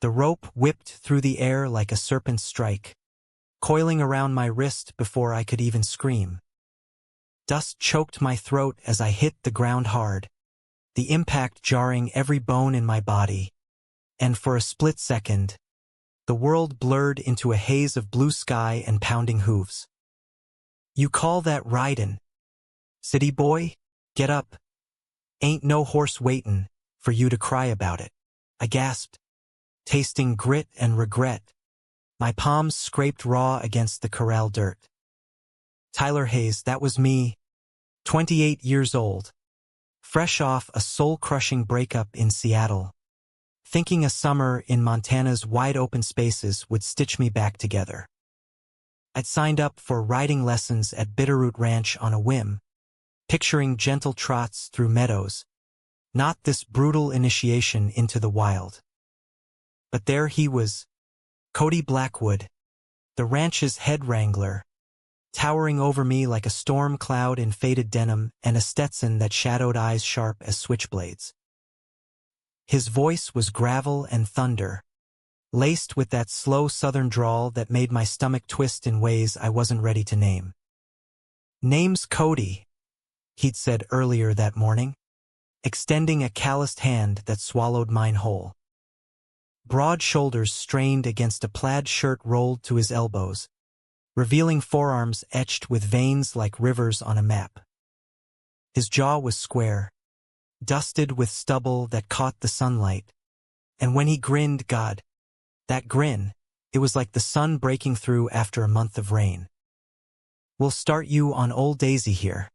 The rope whipped through the air like a serpent's strike, coiling around my wrist before I could even scream. Dust choked my throat as I hit the ground hard, the impact jarring every bone in my body, and for a split second, the world blurred into a haze of blue sky and pounding hooves. "You call that ridin'? City boy, get up. Ain't no horse waitin' for you to cry about it," I gasped, tasting grit and regret. My palms scraped raw against the corral dirt. Tyler Hayes, that was me, 28 years old, fresh off a soul-crushing breakup in Seattle, thinking a summer in Montana's wide-open spaces would stitch me back together. I'd signed up for riding lessons at Bitterroot Ranch on a whim, picturing gentle trots through meadows, not this brutal initiation into the wild. But there he was, Cody Blackwood, the ranch's head wrangler, towering over me like a storm cloud in faded denim and a Stetson that shadowed eyes sharp as switchblades. His voice was gravel and thunder, laced with that slow southern drawl that made my stomach twist in ways I wasn't ready to name. "Name's Cody," he'd said earlier that morning, extending a calloused hand that swallowed mine whole. Broad shoulders strained against a plaid shirt rolled to his elbows, revealing forearms etched with veins like rivers on a map. His jaw was square, dusted with stubble that caught the sunlight, and when he grinned, God, that grin, it was like the sun breaking through after a month of rain. "We'll start you on old Daisy here.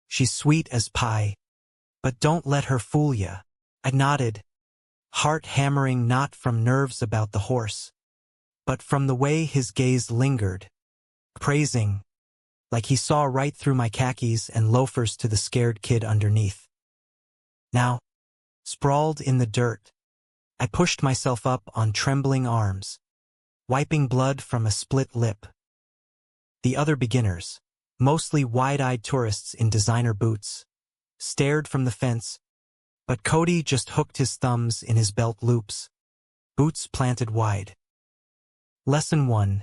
She's sweet as pie, but don't let her fool ya." I nodded, heart hammering not from nerves about the horse, but from the way his gaze lingered, praising, like he saw right through my khakis and loafers to the scared kid underneath. Now, sprawled in the dirt, I pushed myself up on trembling arms, wiping blood from a split lip. The other beginners, mostly wide-eyed tourists in designer boots, stared from the fence, but Cody just hooked his thumbs in his belt loops, boots planted wide. Lesson 1.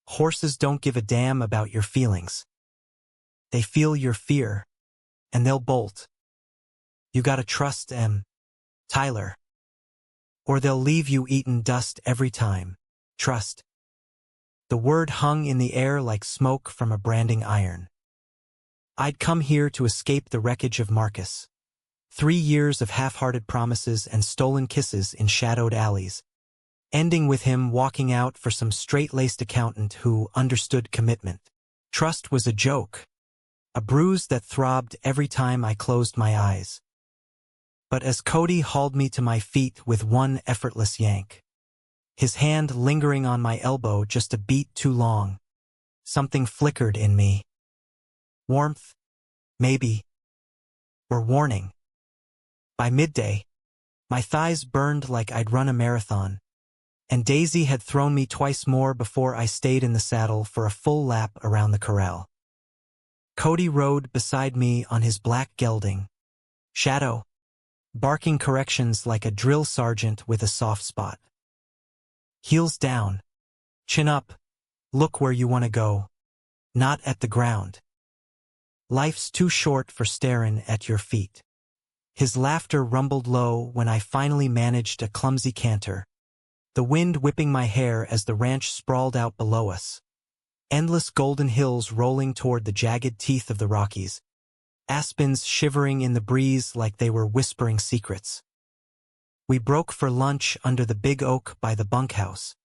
Horses don't give a damn about your feelings. They feel your fear, and they'll bolt. You gotta trust them, Tyler. Or they'll leave you eating dust every time. Trust. The word hung in the air like smoke from a branding iron. I'd come here to escape the wreckage of Marcus. 3 years of half-hearted promises and stolen kisses in shadowed alleys, ending with him walking out for some straight-laced accountant who understood commitment. Trust was a joke, a bruise that throbbed every time I closed my eyes. But as Cody hauled me to my feet with one effortless yank, his hand lingering on my elbow just a beat too long, something flickered in me. Warmth, maybe, or warning. By midday, my thighs burned like I'd run a marathon, and Daisy had thrown me twice more before I stayed in the saddle for a full lap around the corral. Cody rode beside me on his black gelding, Shadow, barking corrections like a drill sergeant with a soft spot. Heels down, chin up, look where you want to go, not at the ground. Life's too short for staring at your feet. His laughter rumbled low when I finally managed a clumsy canter, the wind whipping my hair as the ranch sprawled out below us. Endless golden hills rolling toward the jagged teeth of the Rockies, aspens shivering in the breeze like they were whispering secrets. We broke for lunch under the big oak by the bunkhouse,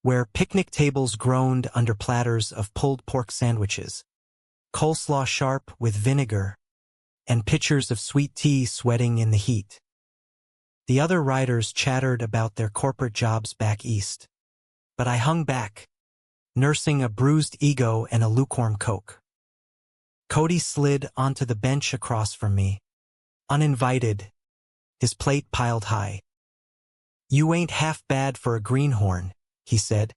where picnic tables groaned under platters of pulled pork sandwiches, coleslaw sharp with vinegar, and pitchers of sweet tea sweating in the heat. The other riders chattered about their corporate jobs back east, but I hung back, nursing a bruised ego and a lukewarm Coke. Cody slid onto the bench across from me, uninvited, his plate piled high. "You ain't half bad for a greenhorn," he said,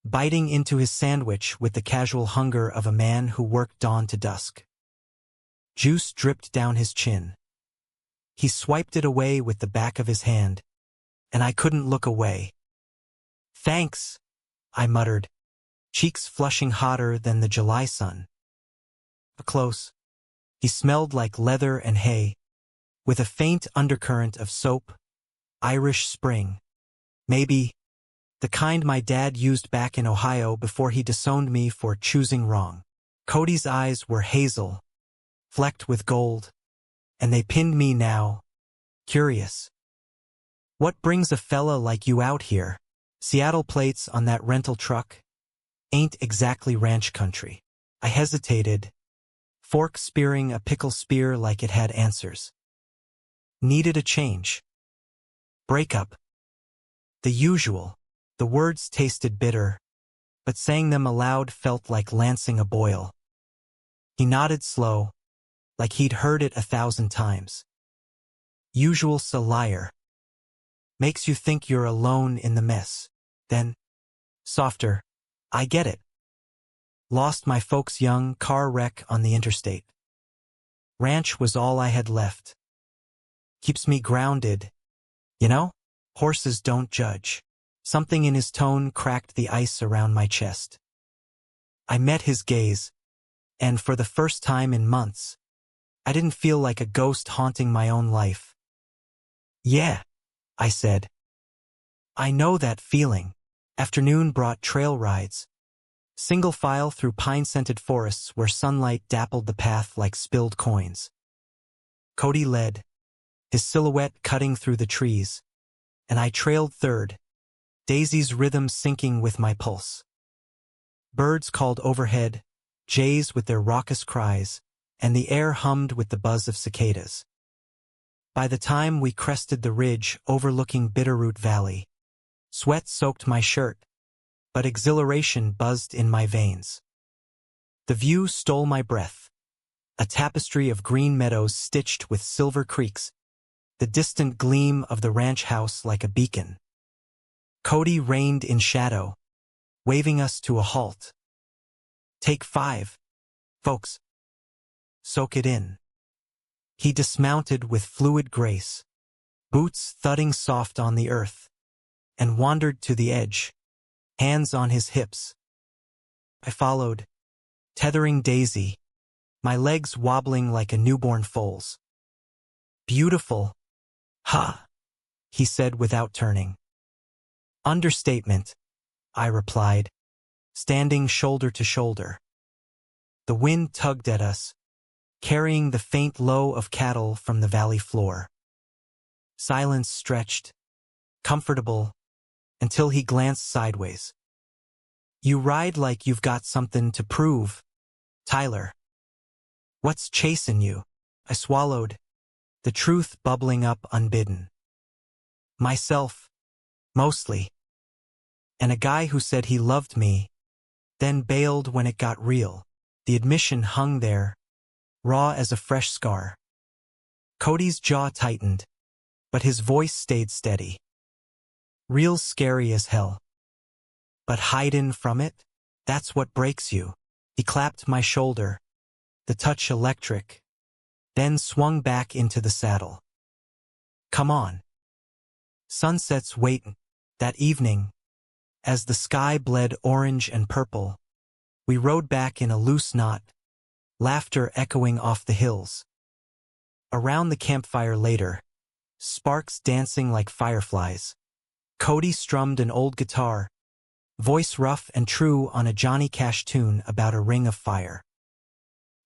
biting into his sandwich with the casual hunger of a man who worked dawn to dusk. Juice dripped down his chin. He swiped it away with the back of his hand, and I couldn't look away. "Thanks," I muttered, cheeks flushing hotter than the July sun. Close. He smelled like leather and hay, with a faint undercurrent of soap, Irish Spring. Maybe the kind my dad used back in Ohio before he disowned me for choosing wrong. Cody's eyes were hazel, flecked with gold, and they pinned me now, curious. "What brings a fella like you out here? Seattle plates on that rental truck ain't exactly ranch country." I hesitated, fork spearing a pickle spear like it had answers. "Needed a change. Breakup." The usual. The words tasted bitter, but saying them aloud felt like lancing a boil. He nodded slow, like he'd heard it 1,000 times. "Usual's a liar. Makes you think you're alone in the mess." Then, softer, "I get it. Lost my folks young, car wreck on the interstate. Ranch was all I had left. Keeps me grounded. You know, horses don't judge." Something in his tone cracked the ice around my chest. I met his gaze, and for the first time in months, I didn't feel like a ghost haunting my own life. "Yeah," I said. "I know that feeling." Afternoon brought trail rides, single file through pine-scented forests where sunlight dappled the path like spilled coins. Cody led, his silhouette cutting through the trees, and I trailed third, Daisy's rhythm syncing with my pulse. Birds called overhead, jays with their raucous cries, and the air hummed with the buzz of cicadas. By the time we crested the ridge overlooking Bitterroot Valley, sweat soaked my shirt, but exhilaration buzzed in my veins. The view stole my breath, a tapestry of green meadows stitched with silver creeks, the distant gleam of the ranch house like a beacon. Cody reined in shadow, waving us to a halt. "Take 5, folks. Soak it in." He dismounted with fluid grace, boots thudding soft on the earth, and wandered to the edge, hands on his hips. I followed, tethering Daisy, my legs wobbling like a newborn foal's. "Beautiful, huh?" he said without turning. "Understatement," I replied, standing shoulder to shoulder. The wind tugged at us, carrying the faint low of cattle from the valley floor. Silence stretched, comfortable, until he glanced sideways. "You ride like you've got something to prove, Tyler. What's chasing you?" I swallowed, the truth bubbling up unbidden. "Myself, mostly. And a guy who said he loved me, then bailed when it got real." The admission hung there, raw as a fresh scar. Cody's jaw tightened, but his voice stayed steady. "Real scary as hell. But hiding from it, that's what breaks you." He clapped my shoulder, the touch electric, then swung back into the saddle. "Come on." Sunsets wait. That evening, as the sky bled orange and purple, we rode back in a loose knot, laughter echoing off the hills. Around the campfire later, sparks dancing like fireflies, Cody strummed an old guitar, voice rough and true on a Johnny Cash tune about a ring of fire.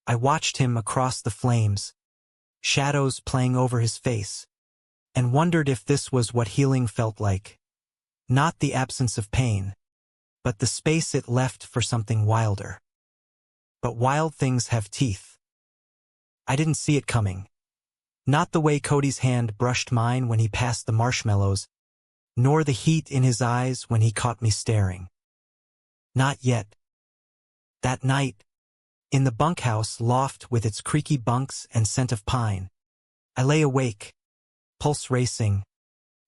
I watched him across the flames, shadows playing over his face, and wondered if this was what healing felt like. Not the absence of pain, but the space it left for something wilder. But wild things have teeth. I didn't see it coming. Not the way Cody's hand brushed mine when he passed the marshmallows, nor the heat in his eyes when he caught me staring. Not yet. That night, in the bunkhouse loft with its creaky bunks and scent of pine, I lay awake, pulse racing,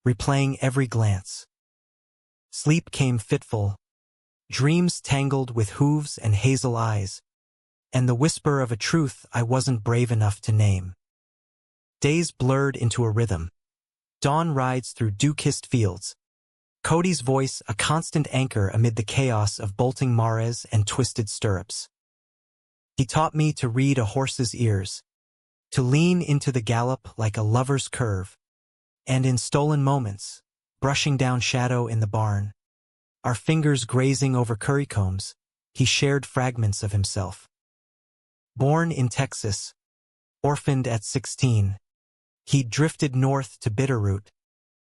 replaying every glance. Sleep came fitful, dreams tangled with hooves and hazel eyes, and the whisper of a truth I wasn't brave enough to name. Days blurred into a rhythm, Dawn rides through dew-kissed fields. Cody's voice a constant anchor amid the chaos of bolting mares and twisted stirrups. He taught me to read a horse's ears, to lean into the gallop like a lover's curve, and in stolen moments, brushing down shadow in the barn, our fingers grazing over currycombs, he shared fragments of himself. Born in Texas, orphaned at 16, he drifted north to Bitterroot,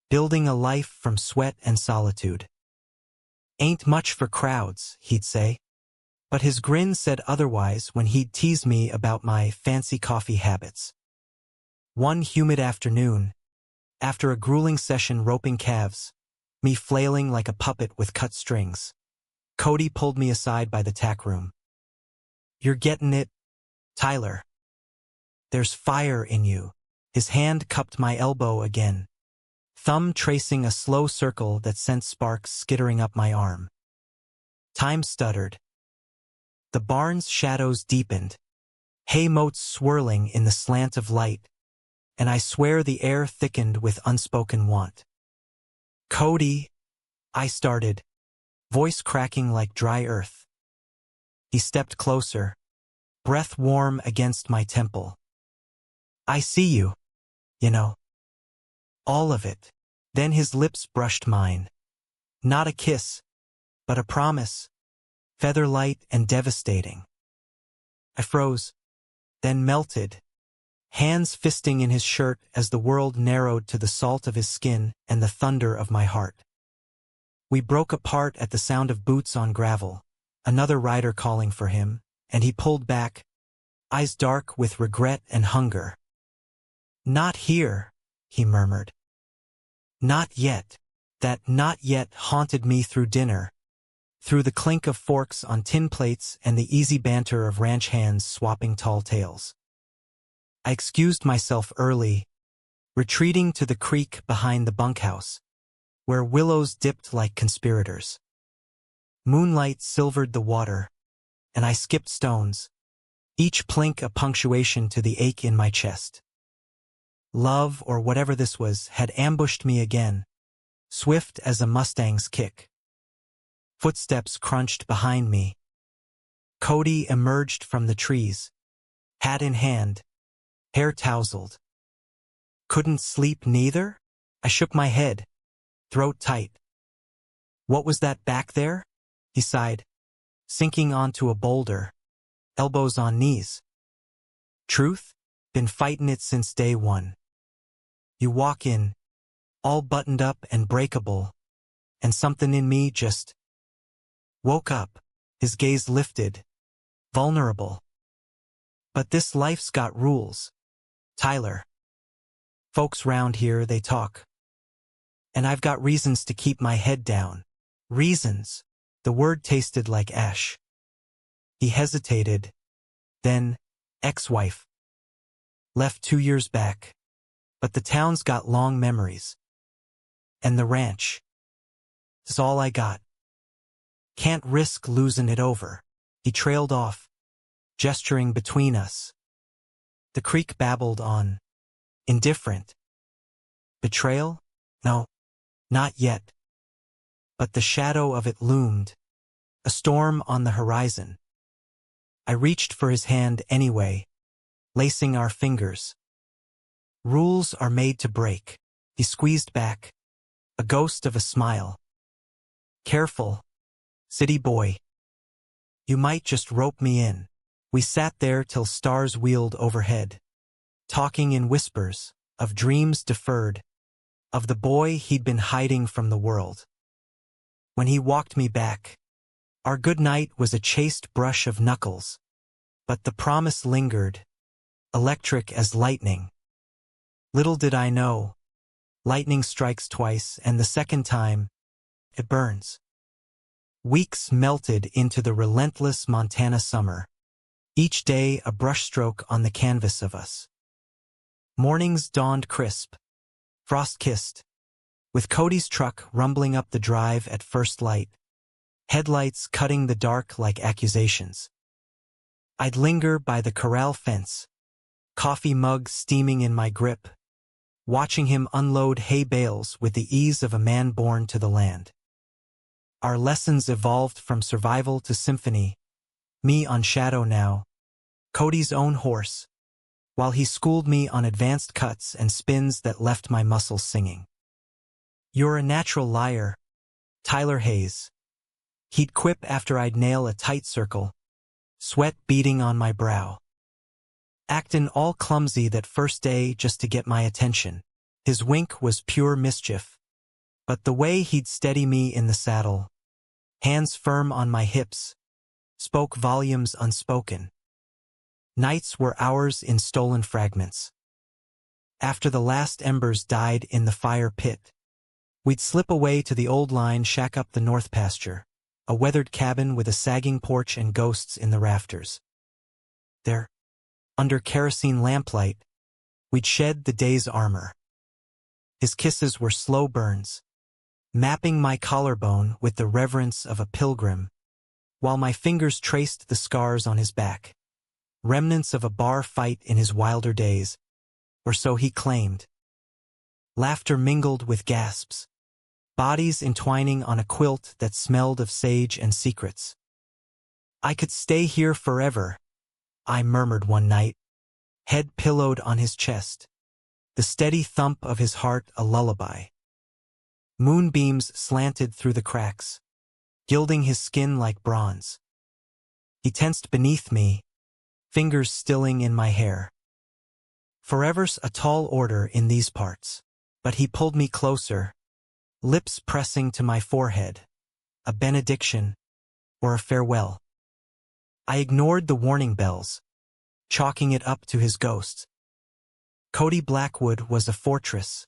building a life from sweat and solitude. Ain't much for crowds, he'd say, but his grin said otherwise when he'd tease me about my fancy coffee habits. One humid afternoon, after a grueling session roping calves, me flailing like a puppet with cut strings, Cody pulled me aside by the tack room. "You're getting it, Tyler. There's fire in you." His hand cupped my elbow again, thumb tracing a slow circle that sent sparks skittering up my arm. Time stuttered. The barn's shadows deepened, hay motes swirling in the slant of light, and I swear the air thickened with unspoken want. "Cody," I started, voice cracking like dry earth. He stepped closer, breath warm against my temple. "I see you, you know. All of it." Then his lips brushed mine. Not a kiss, but a promise, feather-light and devastating. I froze, then melted, hands fisting in his shirt as the world narrowed to the salt of his skin and the thunder of my heart. We broke apart at the sound of boots on gravel, another rider calling for him, and he pulled back, eyes dark with regret and hunger. "Not here," he murmured. "Not yet." That "not yet" haunted me through dinner, through the clink of forks on tin plates and the easy banter of ranch hands swapping tall tales. I excused myself early, retreating to the creek behind the bunkhouse, where willows dipped like conspirators. Moonlight silvered the water, and I skipped stones, each plink a punctuation to the ache in my chest. Love, or whatever this was, had ambushed me again, swift as a Mustang's kick. Footsteps crunched behind me. Cody emerged from the trees, hat in hand, hair tousled. "Couldn't sleep neither?" I shook my head, throat tight. "What was that back there?" he sighed, sinking onto a boulder, elbows on knees. "Truth? Been fightin' it since day one. You walk in, all buttoned up and breakable, and something in me just woke up." His gaze lifted, vulnerable. "But this life's got rules, Tyler. Folks round here, they talk. And I've got reasons to keep my head down. Reasons." The word tasted like ash. He hesitated, then, "Ex-wife. Left 2 years back. But the town's got long memories. And the ranch is all I got. Can't risk losing it over." He trailed off, gesturing between us. The creek babbled on, indifferent. Betrayal? No, not yet. But the shadow of it loomed, a storm on the horizon. I reached for his hand anyway, lacing our fingers. "Rules are made to break." He squeezed back, a ghost of a smile. "Careful, city boy. You might just rope me in." We sat there till stars wheeled overhead, talking in whispers, of dreams deferred, of the boy he'd been hiding from the world. When he walked me back, our good night was a chaste brush of knuckles, but the promise lingered, electric as lightning. Little did I know, lightning strikes twice, and the second time, it burns. Weeks melted into the relentless Montana summer, each day a brushstroke on the canvas of us. Mornings dawned crisp, frost-kissed, with Cody's truck rumbling up the drive at first light, headlights cutting the dark like accusations. I'd linger by the corral fence, coffee mug steaming in my grip, watching him unload hay bales with the ease of a man born to the land. Our lessons evolved from survival to symphony, me on Shadow now, Cody's own horse, while he schooled me on advanced cuts and spins that left my muscles singing. "You're a natural liar, Tyler Hayes," he'd quip after I'd nail a tight circle, sweat beading on my brow. Actin' all clumsy that first day just to get my attention. His wink was pure mischief, but the way he'd steady me in the saddle, hands firm on my hips, spoke volumes unspoken. Nights were hours in stolen fragments. After the last embers died in the fire pit, we'd slip away to the old line shack up the north pasture, a weathered cabin with a sagging porch and ghosts in the rafters. There, under kerosene lamplight, we'd shed the day's armor. His kisses were slow burns, mapping my collarbone with the reverence of a pilgrim, while my fingers traced the scars on his back, remnants of a bar fight in his wilder days, or so he claimed. Laughter mingled with gasps, bodies entwining on a quilt that smelled of sage and secrets. "I could stay here forever," I murmured one night, head pillowed on his chest, the steady thump of his heart a lullaby. Moonbeams slanted through the cracks, gilding his skin like bronze. He tensed beneath me, fingers stilling in my hair. Forever's a tall order in these parts, but he pulled me closer, lips pressing to my forehead, a benediction or a farewell. I ignored the warning bells, chalking it up to his ghost. Cody Blackwood was a fortress,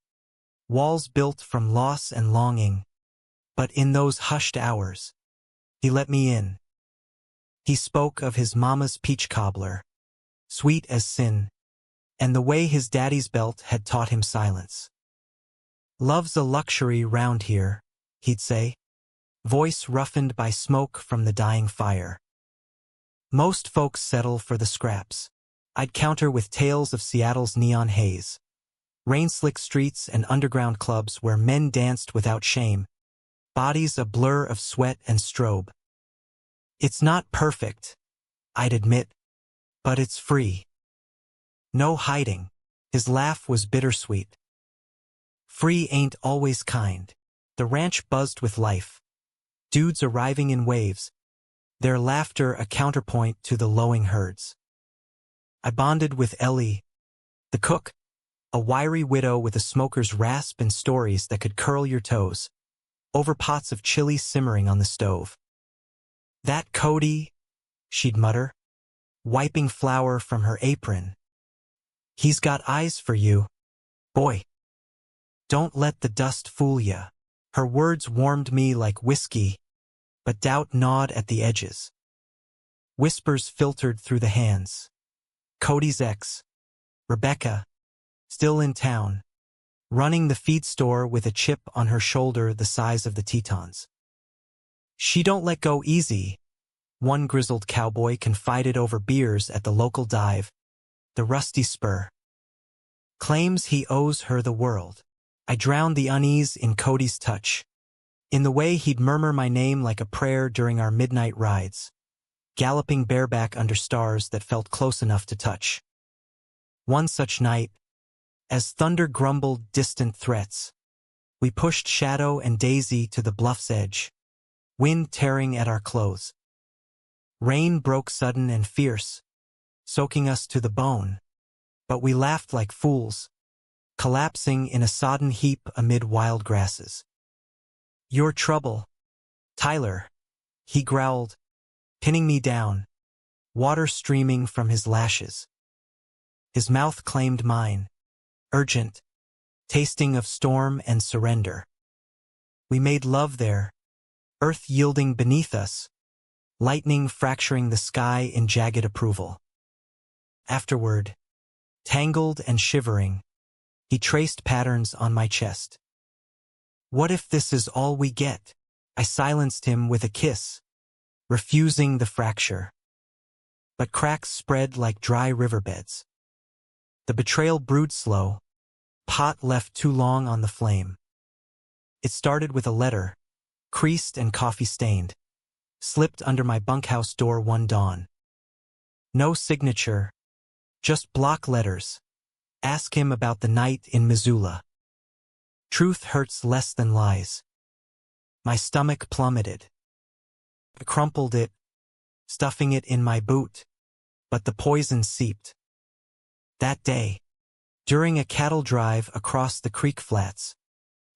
walls built from loss and longing, but in those hushed hours, he let me in. He spoke of his mama's peach cobbler, sweet as sin, and the way his daddy's belt had taught him silence. "Love's a luxury round here," he'd say, voice roughened by smoke from the dying fire. "Most folks settle for the scraps." I'd counter with tales of Seattle's neon haze, rain-slick streets and underground clubs where men danced without shame, bodies a blur of sweat and strobe. "It's not perfect," I'd admit, "but it's free." No hiding. His laugh was bittersweet. Free ain't always kind. The ranch buzzed with life. Dudes arriving in waves, their laughter a counterpoint to the lowing herds. I bonded with Ellie, the cook, a wiry widow with a smoker's rasp and stories that could curl your toes, over pots of chili simmering on the stove. "That Cody," she'd mutter, wiping flour from her apron. "He's got eyes for you, boy. Don't let the dust fool ya." Her words warmed me like whiskey, but doubt gnawed at the edges. Whispers filtered through the hands. Cody's ex, Rebecca, still in town, running the feed store with a chip on her shoulder the size of the Tetons. "She don't let go easy," one grizzled cowboy confided over beers at the local dive, the Rusty Spur. Claims he owes her the world. I drowned the unease in Cody's touch, in the way he'd murmur my name like a prayer during our midnight rides, galloping bareback under stars that felt close enough to touch. One such night, as thunder grumbled distant threats, we pushed Shadow and Daisy to the bluff's edge, wind tearing at our clothes. Rain broke sudden and fierce, soaking us to the bone, but we laughed like fools, collapsing in a sodden heap amid wild grasses. "Your trouble, Tyler," he growled, pinning me down, water streaming from his lashes. His mouth claimed mine, urgent, tasting of storm and surrender. We made love there, earth yielding beneath us, lightning fracturing the sky in jagged approval. Afterward, tangled and shivering, he traced patterns on my chest. "What if this is all we get?" I silenced him with a kiss, refusing the fracture. But cracks spread like dry riverbeds. The betrayal brewed slow, pot left too long on the flame. It started with a letter, creased and coffee-stained, slipped under my bunkhouse door one dawn. No signature, just block letters. Ask him about the night in Missoula. Truth hurts less than lies. My stomach plummeted. I crumpled it, stuffing it in my boot, but the poison seeped. That day, during a cattle drive across the creek flats,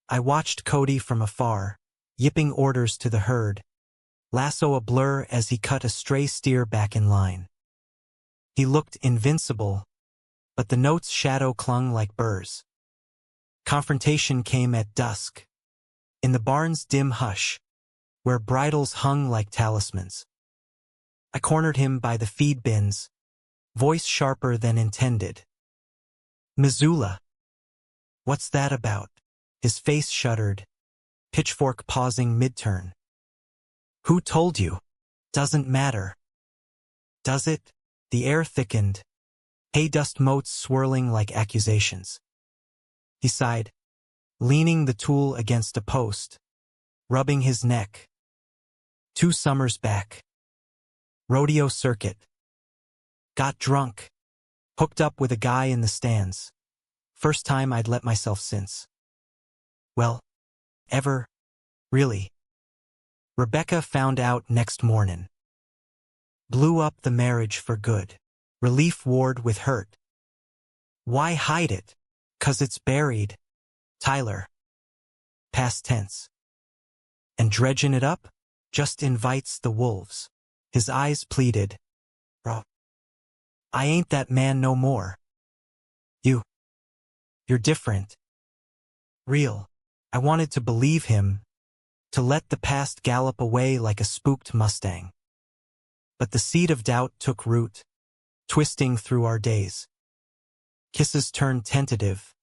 I watched Cody from afar, yipping orders to the herd, lasso a blur as he cut a stray steer back in line. He looked invincible, but the note's shadow clung like burrs. Confrontation came at dusk, in the barn's dim hush, where bridles hung like talismans. I cornered him by the feed bins, voice sharper than intended. Missoula. What's that about? His face shuddered, pitchfork pausing mid-turn. Who told you? Doesn't matter. Does it? The air thickened, hay dust motes swirling like accusations. He sighed, leaning the tool against a post, rubbing his neck. 2 summers back. Rodeo circuit. Got drunk. Hooked up with a guy in the stands. First time I'd let myself since. Well, ever, really. Rebecca found out next mornin'. Blew up the marriage for good. Relief ward with hurt. Why hide it? 'Cause it's buried. Tyler. Past tense. And dredging it up just invites the wolves. His eyes pleaded. Bro, I ain't that man no more. You're different. Real. I wanted to believe him, to let the past gallop away like a spooked Mustang. But the seed of doubt took root, twisting through our days. Kisses turned tentative,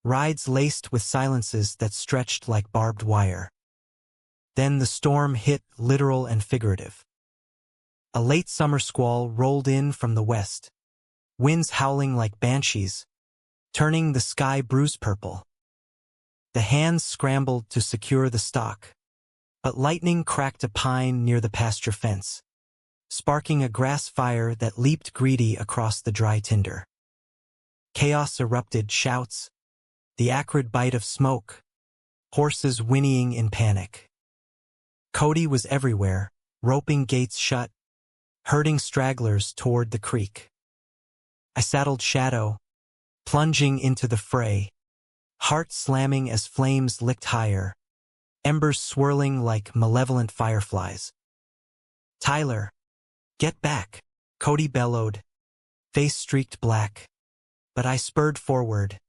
rides laced with silences that stretched like barbed wire. Then the storm hit, literal and figurative. A late summer squall rolled in from the west, winds howling like banshees, turning the sky bruise purple. The hands scrambled to secure the stock, but lightning cracked a pine near the pasture fence, sparking a grass fire that leaped greedy across the dry tinder. Chaos erupted, shouts, the acrid bite of smoke, horses whinnying in panic. Cody was everywhere, roping gates shut, herding stragglers toward the creek. I saddled Shadow, plunging into the fray, heart slamming as flames licked higher, embers swirling like malevolent fireflies. Tyler, get back, Cody bellowed, face streaked black, but I spurred forward,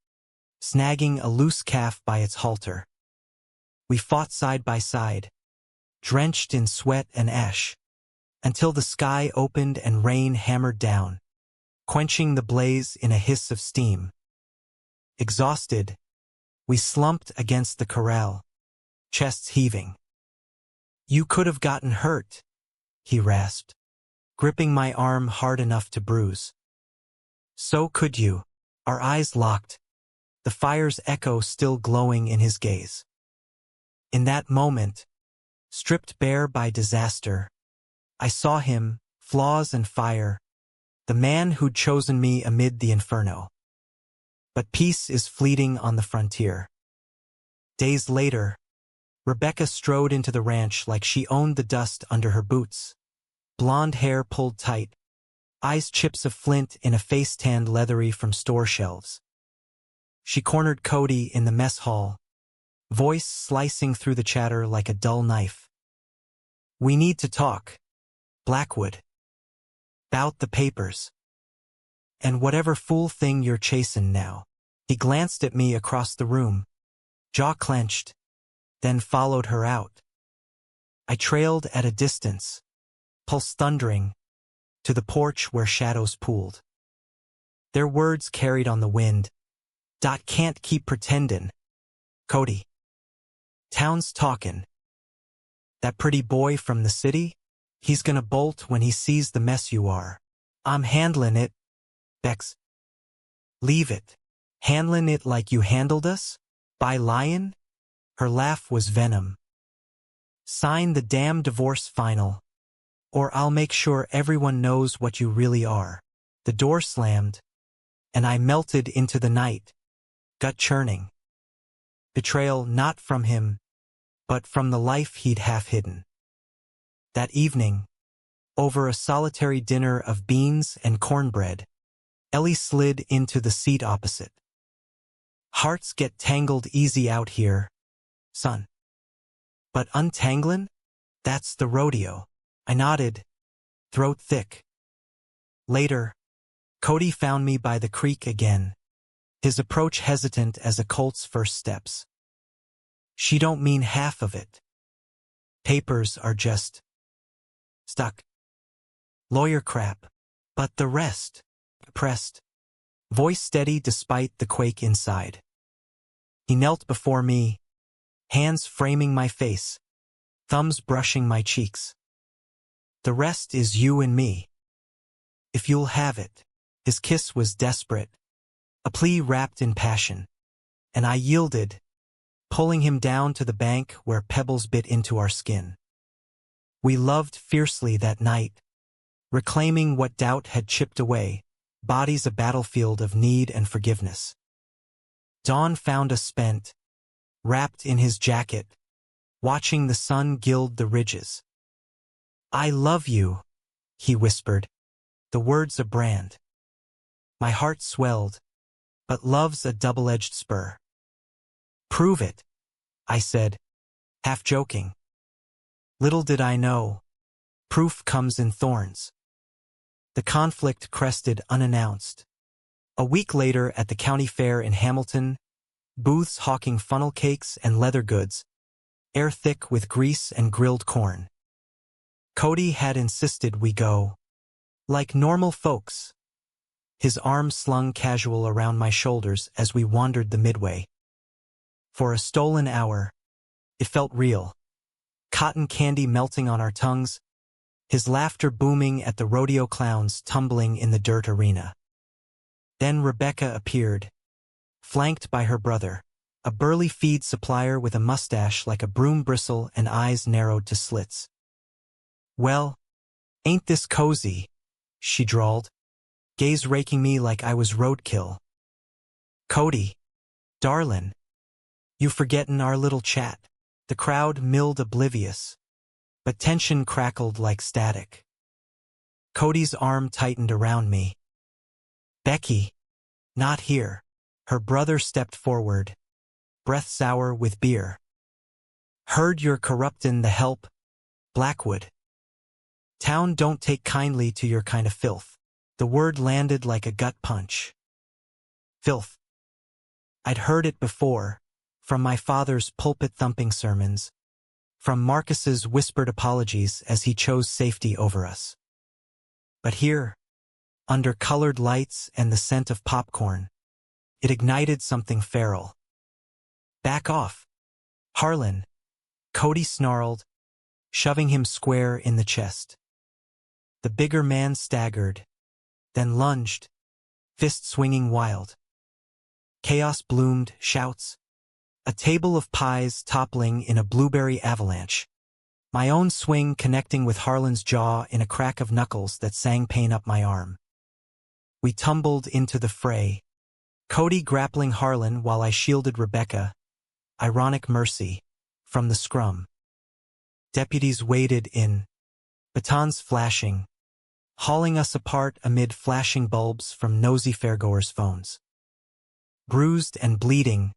snagging a loose calf by its halter. We fought side by side, drenched in sweat and ash, until the sky opened and rain hammered down, quenching the blaze in a hiss of steam. Exhausted, we slumped against the corral, chests heaving. You could have gotten hurt, he rasped, gripping my arm hard enough to bruise. So could you. Our eyes locked, the fire's echo still glowing in his gaze. In that moment, stripped bare by disaster, I saw him, flaws and fire, the man who'd chosen me amid the inferno. But peace is fleeting on the frontier. Days later, Rebecca strode into the ranch like she owned the dust under her boots. Blonde hair pulled tight, eyes chips of flint in a face tanned leathery from store shelves. She cornered Cody in the mess hall, voice slicing through the chatter like a dull knife. We need to talk, Blackwood. Bout the papers. And whatever fool thing you're chasing now. He glanced at me across the room, jaw clenched, then followed her out. I trailed at a distance, pulse thundering, to the porch where shadows pooled. Their words carried on the wind. Can't keep pretendin'. Cody. Town's talkin'. That pretty boy from the city? He's gonna bolt when he sees the mess you are. I'm handlin' it. Bex. Leave it. Handlin' it like you handled us? By lyin'? Her laugh was venom. Sign the damn divorce final, or I'll make sure everyone knows what you really are. The door slammed, and I melted into the night, gut churning. Betrayal not from him, but from the life he'd half hidden. That evening, over a solitary dinner of beans and cornbread, Ellie slid into the seat opposite. Hearts get tangled easy out here, son. But untanglin'? That's the rodeo. I nodded, throat thick. Later, Cody found me by the creek again, his approach hesitant as a colt's first steps. She don't mean half of it. Papers are just stuck. Lawyer crap. But the rest, pressed. Voice steady despite the quake inside. He knelt before me, hands framing my face, thumbs brushing my cheeks. The rest is you and me. If you'll have it. His kiss was desperate, a plea wrapped in passion, and I yielded, pulling him down to the bank where pebbles bit into our skin. We loved fiercely that night, reclaiming what doubt had chipped away, bodies a battlefield of need and forgiveness. Dawn found us spent, wrapped in his jacket, watching the sun gild the ridges. I love you, he whispered, the words a brand. My heart swelled, but love's a double-edged spur. Prove it, I said, half joking. Little did I know, proof comes in thorns. The conflict crested unannounced. A week later at the county fair in Hamilton, booths hawking funnel cakes and leather goods, air thick with grease and grilled corn. Cody had insisted we go, like normal folks. His arms slung casual around my shoulders as we wandered the midway. For a stolen hour, it felt real. Cotton candy melting on our tongues, his laughter booming at the rodeo clowns tumbling in the dirt arena. Then Rebecca appeared, flanked by her brother, a burly feed supplier with a mustache like a broom bristle and eyes narrowed to slits. Well, ain't this cozy, she drawled, gaze raking me like I was roadkill. Cody, darlin', you forgettin' our little chat. The crowd milled oblivious, but tension crackled like static. Cody's arm tightened around me. Becky, not here. Her brother stepped forward, breath sour with beer. Heard you're corruptin' the help, Blackwood. Town don't take kindly to your kind of filth. The word landed like a gut punch. Filth. I'd heard it before, from my father's pulpit-thumping sermons, from Marcus's whispered apologies as he chose safety over us. But here, under colored lights and the scent of popcorn, it ignited something feral. Back off, Harlan, Cody snarled, shoving him square in the chest. The bigger man staggered, then lunged, fist swinging wild. Chaos bloomed, shouts, a table of pies toppling in a blueberry avalanche. My own swing connecting with Harlan's jaw in a crack of knuckles that sang pain up my arm. We tumbled into the fray, Cody grappling Harlan while I shielded Rebecca, ironic mercy, from the scrum. Deputies waded in, batons flashing, hauling us apart amid flashing bulbs from nosy fairgoers' phones. Bruised and bleeding,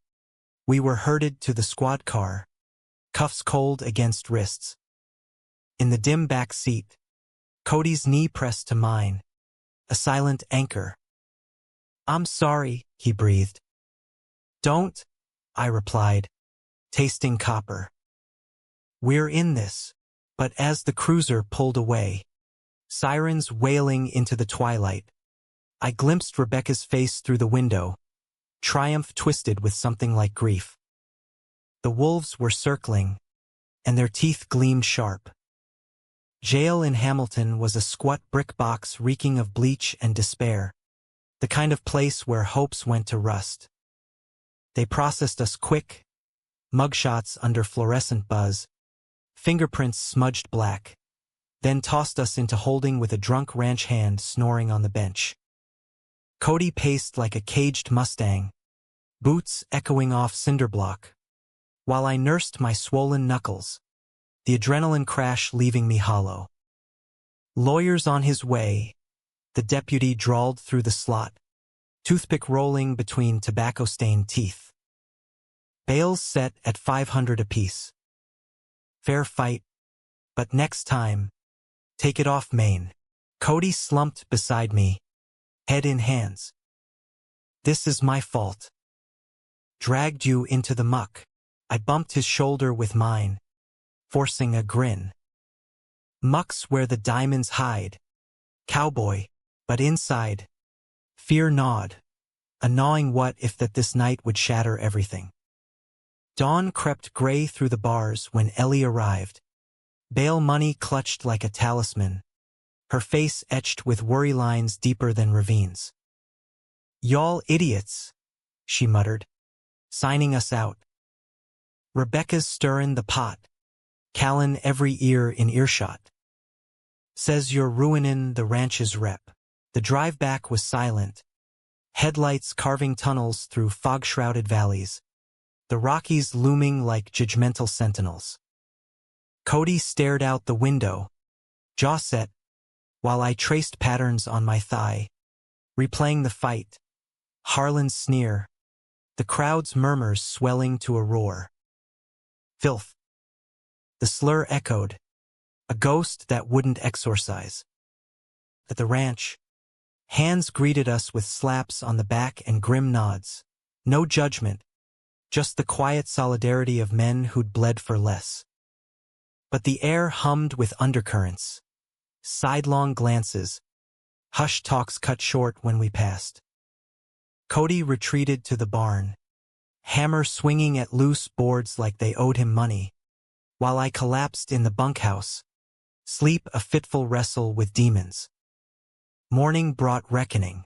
we were herded to the squad car, cuffs cold against wrists. In the dim back seat, Cody's knee pressed to mine, a silent anchor. I'm sorry, he breathed. Don't, I replied, tasting copper. We're in this. But as the cruiser pulled away, sirens wailing into the twilight, I glimpsed Rebecca's face through the window, triumph twisted with something like grief. The wolves were circling, and their teeth gleamed sharp. Jail in Hamilton was a squat brick box reeking of bleach and despair, the kind of place where hopes went to rust. They processed us quick, mugshots under fluorescent buzz, fingerprints smudged black, then tossed us into holding with a drunk ranch hand snoring on the bench. Cody paced like a caged Mustang, boots echoing off cinder block, while I nursed my swollen knuckles, the adrenaline crash leaving me hollow. Lawyer's on his way, the deputy drawled through the slot, toothpick rolling between tobacco-stained teeth. Bails set at $500 apiece. Fair fight, but next time, take it off Maine. Cody slumped beside me, head in hands. This is my fault. Dragged you into the muck. I bumped his shoulder with mine, forcing a grin. Muck's where the diamonds hide. Cowboy, but inside. Fear gnawed. A gnawing what if that this night would shatter everything. Dawn crept gray through the bars when Ellie arrived. Bail money clutched like a talisman, her face etched with worry lines deeper than ravines. "Y'all idiots," she muttered, signing us out. "Rebecca's stirrin' the pot, Callan every ear in earshot. Says you're ruinin' the ranch's rep." The drive back was silent, headlights carving tunnels through fog-shrouded valleys, the Rockies looming like judgmental sentinels. Cody stared out the window, jaw set, while I traced patterns on my thigh, replaying the fight, Harlan's sneer, the crowd's murmurs swelling to a roar. "Filth." The slur echoed, a ghost that wouldn't exorcise. At the ranch, hands greeted us with slaps on the back and grim nods. No judgment, just the quiet solidarity of men who'd bled for less. But the air hummed with undercurrents, sidelong glances, hushed talks cut short when we passed. Cody retreated to the barn, hammer swinging at loose boards like they owed him money, while I collapsed in the bunkhouse, sleep a fitful wrestle with demons. Morning brought reckoning.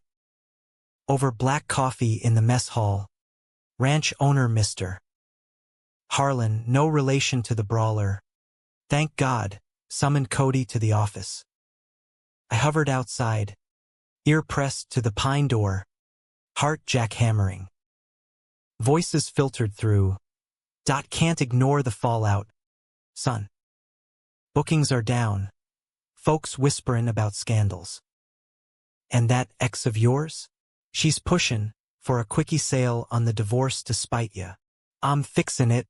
Over black coffee in the mess hall, ranch owner Mr. Harlan, no relation to the brawler, thank God, summoned Cody to the office. I hovered outside, ear pressed to the pine door, heart jackhammering. Voices filtered through. Can't ignore the fallout, son. Bookings are down. Folks whisperin' about scandals. And that ex of yours? She's pushin' for a quickie sale on the divorce to spite ya. I'm fixin' it,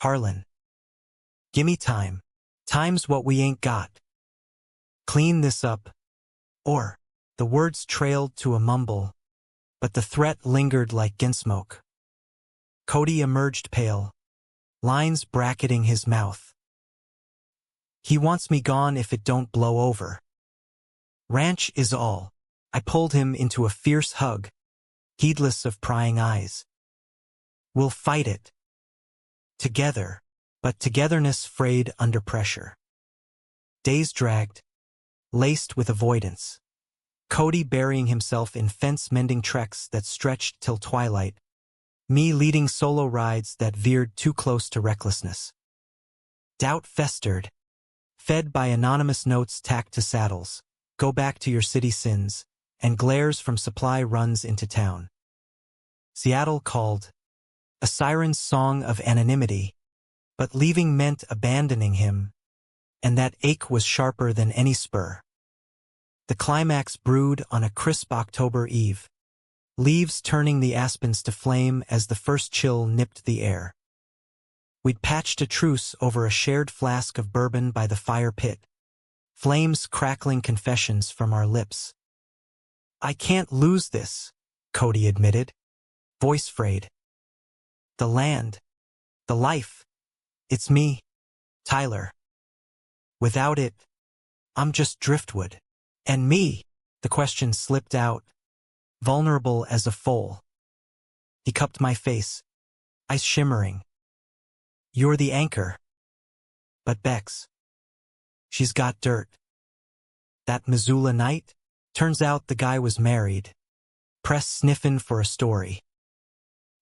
Harlan. Gimme time. Time's what we ain't got. Clean this up. Or, the words trailed to a mumble, but the threat lingered like ginsmoke. Cody emerged pale, lines bracketing his mouth. He wants me gone if it don't blow over. Ranch is all. I pulled him into a fierce hug, heedless of prying eyes. We'll fight it. Together, but togetherness frayed under pressure. Days dragged, laced with avoidance. Cody burying himself in fence-mending treks that stretched till twilight, me leading solo rides that veered too close to recklessness. Doubt festered, fed by anonymous notes tacked to saddles, go back to your city sins, and glares from supply runs into town. Seattle called, a siren's song of anonymity, but leaving meant abandoning him, and that ache was sharper than any spur. The climax brewed on a crisp October eve, leaves turning the aspens to flame as the first chill nipped the air. We'd patched a truce over a shared flask of bourbon by the fire pit, flames crackling confessions from our lips. I can't lose this, Cody admitted, voice frayed. The land, the life, it's me, Tyler. Without it, I'm just driftwood. And me, the question slipped out, vulnerable as a foal. He cupped my face, eyes shimmering. You're the anchor. But Bex, she's got dirt. That Missoula night? Turns out the guy was married. Press sniffin' for a story.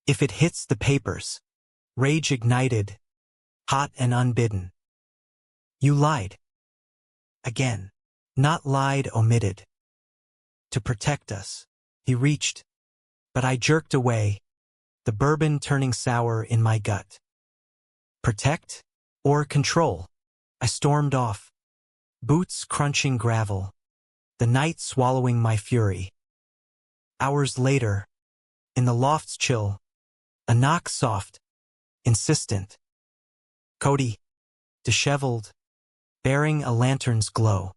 If it hits the papers, rage ignited, hot and unbidden. You lied. Again. Not lied, omitted. To protect us. He reached, but I jerked away, the bourbon turning sour in my gut. Protect? Or control? I stormed off, boots crunching gravel, the night swallowing my fury. Hours later, in the loft's chill, a knock soft, insistent. Cody, disheveled, bearing a lantern's glow.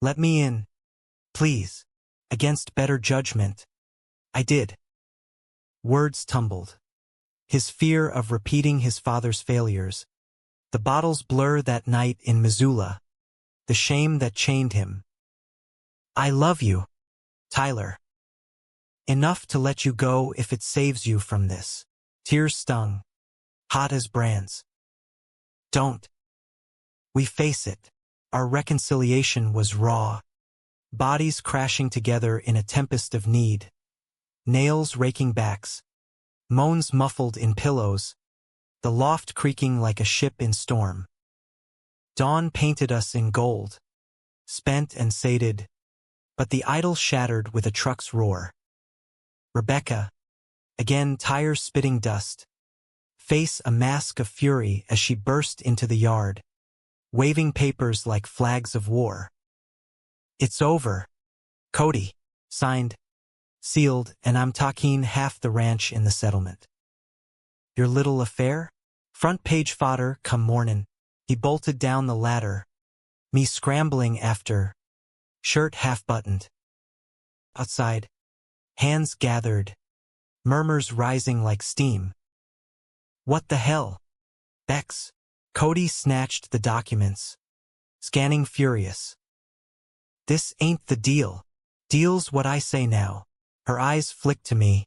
Let me in, please. Against better judgment, I did. Words tumbled. His fear of repeating his father's failures, the bottle's blur that night in Missoula, the shame that chained him. I love you, Tyler. Enough to let you go if it saves you from this. Tears stung, hot as brands. Don't. We face it. Our reconciliation was raw. Bodies crashing together in a tempest of need. Nails raking backs. Moans muffled in pillows. The loft creaking like a ship in storm. Dawn painted us in gold. Spent and sated. But the idol shattered with a truck's roar. Rebecca, again tires spitting dust. Face a mask of fury as she burst into the yard, waving papers like flags of war. It's over. Cody. Signed, sealed, and I'm talking half the ranch in the settlement. Your little affair? Front page fodder come mornin'. He bolted down the ladder, me scrambling after, shirt half-buttoned. Outside, hands gathered, murmurs rising like steam. What the hell? Bex. Cody snatched the documents, scanning furious. This ain't the deal. Deal's what I say now. Her eyes flicked to me,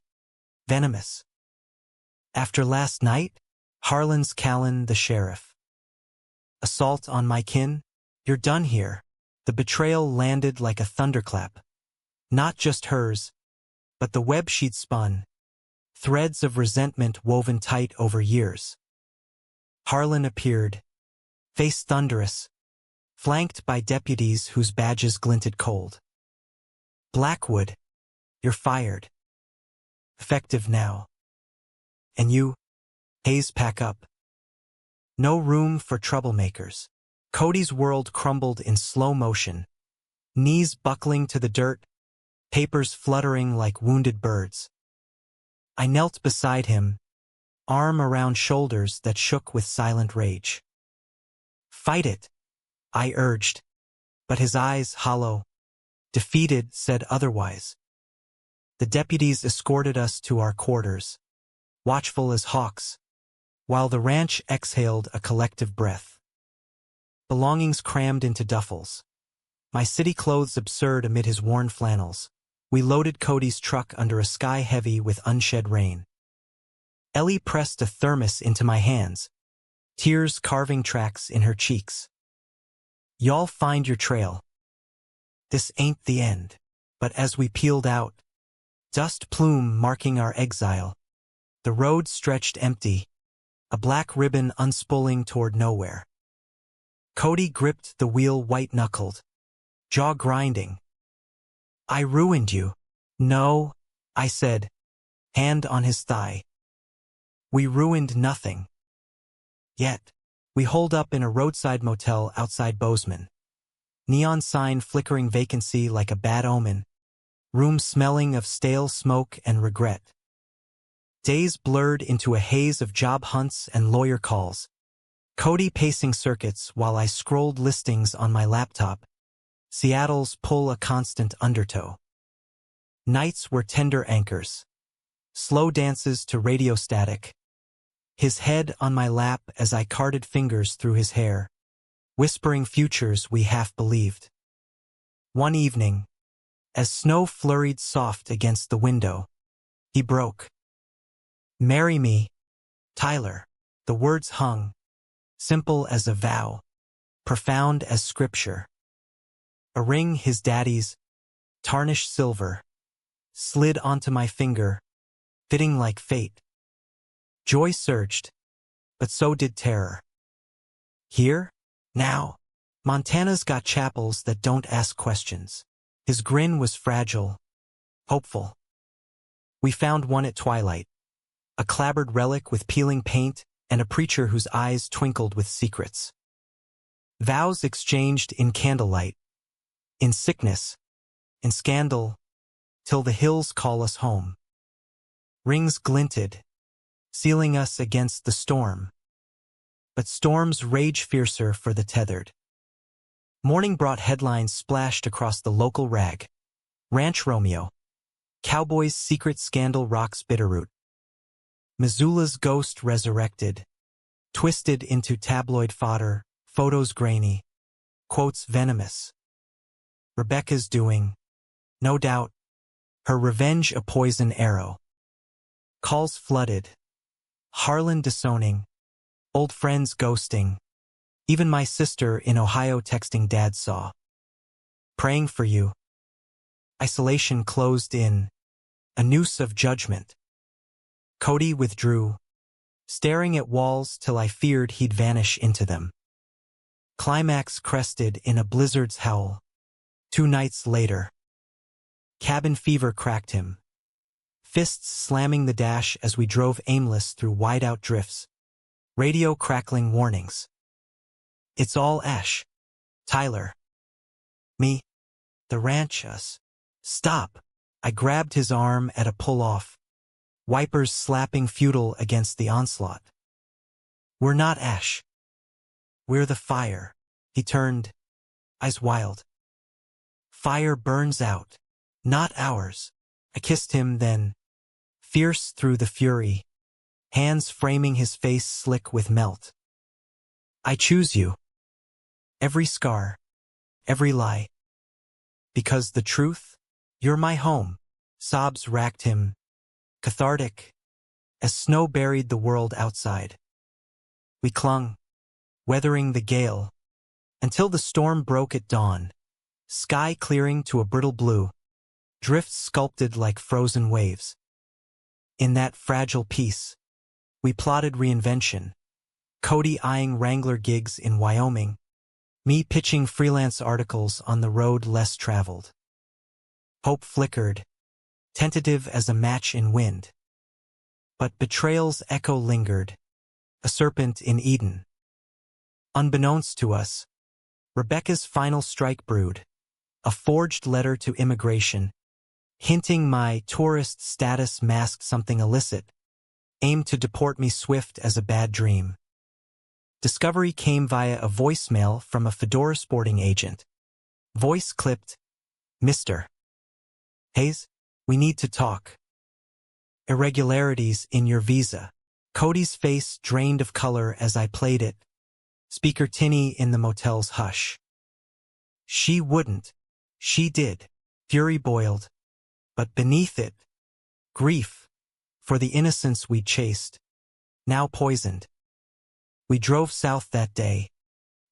venomous. After last night? Harlan's Callan, the sheriff. Assault on my kin? You're done here. The betrayal landed like a thunderclap. Not just hers, but the web she'd spun. Threads of resentment woven tight over years. Harlan appeared, face thunderous, flanked by deputies whose badges glinted cold. Blackwood, you're fired. Effective now. And you, Hayes, pack up. No room for troublemakers. Cody's world crumbled in slow motion, knees buckling to the dirt, papers fluttering like wounded birds. I knelt beside him, arm around shoulders that shook with silent rage. Fight it, I urged, but his eyes, hollow, defeated, said otherwise. The deputies escorted us to our quarters, watchful as hawks, while the ranch exhaled a collective breath. Belongings crammed into duffels. My city clothes absurd amid his worn flannels. We loaded Cody's truck under a sky heavy with unshed rain. Ellie pressed a thermos into my hands, tears carving tracks in her cheeks. Y'all find your trail. This ain't the end. But as we peeled out, dust plume marking our exile, the road stretched empty, a black ribbon unspooling toward nowhere. Cody gripped the wheel white-knuckled, jaw grinding. I ruined you. No, I said, hand on his thigh. We ruined nothing. Yet, we holed up in a roadside motel outside Bozeman. Neon sign flickering vacancy like a bad omen. Room smelling of stale smoke and regret. Days blurred into a haze of job hunts and lawyer calls. Cody pacing circuits while I scrolled listings on my laptop. Seattle's pull a constant undertow. Nights were tender anchors. Slow dances to radio static. His head on my lap as I carted fingers through his hair, whispering futures we half believed. One evening, as snow flurried soft against the window, he broke. Marry me, Tyler. The words hung, simple as a vow, profound as scripture. A ring his daddy's, tarnished silver, slid onto my finger, fitting like fate. Joy surged, but so did terror. Here? Now? Montana's got chapels that don't ask questions. His grin was fragile, hopeful. We found one at twilight, a clabbered relic with peeling paint and a preacher whose eyes twinkled with secrets. Vows exchanged in candlelight, in sickness, in scandal, till the hills call us home. Rings glinted, sealing us against the storm. But storms rage fiercer for the tethered. Morning brought headlines splashed across the local rag. Ranch Romeo. Cowboy's secret scandal rocks Bitterroot. Missoula's ghost resurrected. Twisted into tabloid fodder, photos grainy, quotes venomous. Rebecca's doing, no doubt, her revenge a poison arrow. Calls flooded. Harlan disowning. Old friends ghosting. Even my sister in Ohio texting dad saw. Praying for you. Isolation closed in. A noose of judgment. Cody withdrew, staring at walls till I feared he'd vanish into them. Climax crested in a blizzard's howl. 2 nights later. Cabin fever cracked him. Fists slamming the dash as we drove aimless through wide-out drifts. Radio crackling warnings. It's all Ash. Tyler. Me. The ranch us. Stop. I grabbed his arm at a pull-off. Wipers slapping futile against the onslaught. We're not Ash. We're the fire. He turned, eyes wild. Fire burns out. Not ours. I kissed him then, fierce through the fury, hands framing his face slick with melt. I choose you. Every scar, every lie. Because the truth, you're my home. Sobs racked him, cathartic, as snow buried the world outside. We clung, weathering the gale, until the storm broke at dawn, sky clearing to a brittle blue, drifts sculpted like frozen waves. In that fragile peace, we plotted reinvention, Cody eyeing Wrangler gigs in Wyoming, me pitching freelance articles on the road less traveled. Hope flickered, tentative as a match in wind. But betrayal's echo lingered, a serpent in Eden. Unbeknownst to us, Rebecca's final strike brewed, a forged letter to immigration, hinting my tourist status masked something illicit, aimed to deport me swift as a bad dream. Discovery came via a voicemail from a Fedora sporting agent. Voice clipped, Mr. Hayes, we need to talk. Irregularities in your visa. Cody's face drained of color as I played it. Speaker tinny in the motel's hush. She wouldn't. She did. Fury boiled. But beneath it, grief, for the innocence we chased, now poisoned. We drove south that day,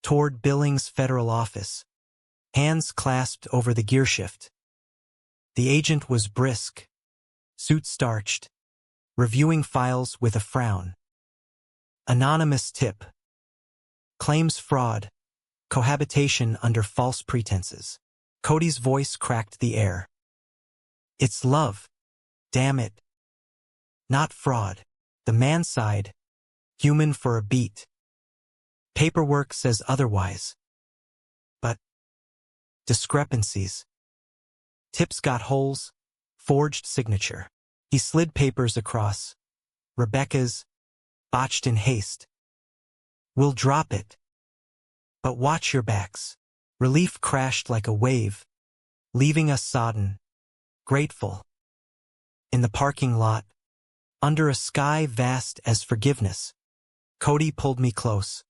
toward Billings' federal office, hands clasped over the gearshift. The agent was brisk, suit starched, reviewing files with a frown. Anonymous tip. Claims fraud, cohabitation under false pretenses. Cody's voice cracked the air. It's love. Damn it. Not fraud. The man sighed, human for a beat. Paperwork says otherwise. But discrepancies. Tips got holes, forged signature. He slid papers across. Rebecca's, botched in haste. We'll drop it. But watch your backs. Relief crashed like a wave, leaving us sodden, grateful. In the parking lot, under a sky vast as forgiveness, Cody pulled me close.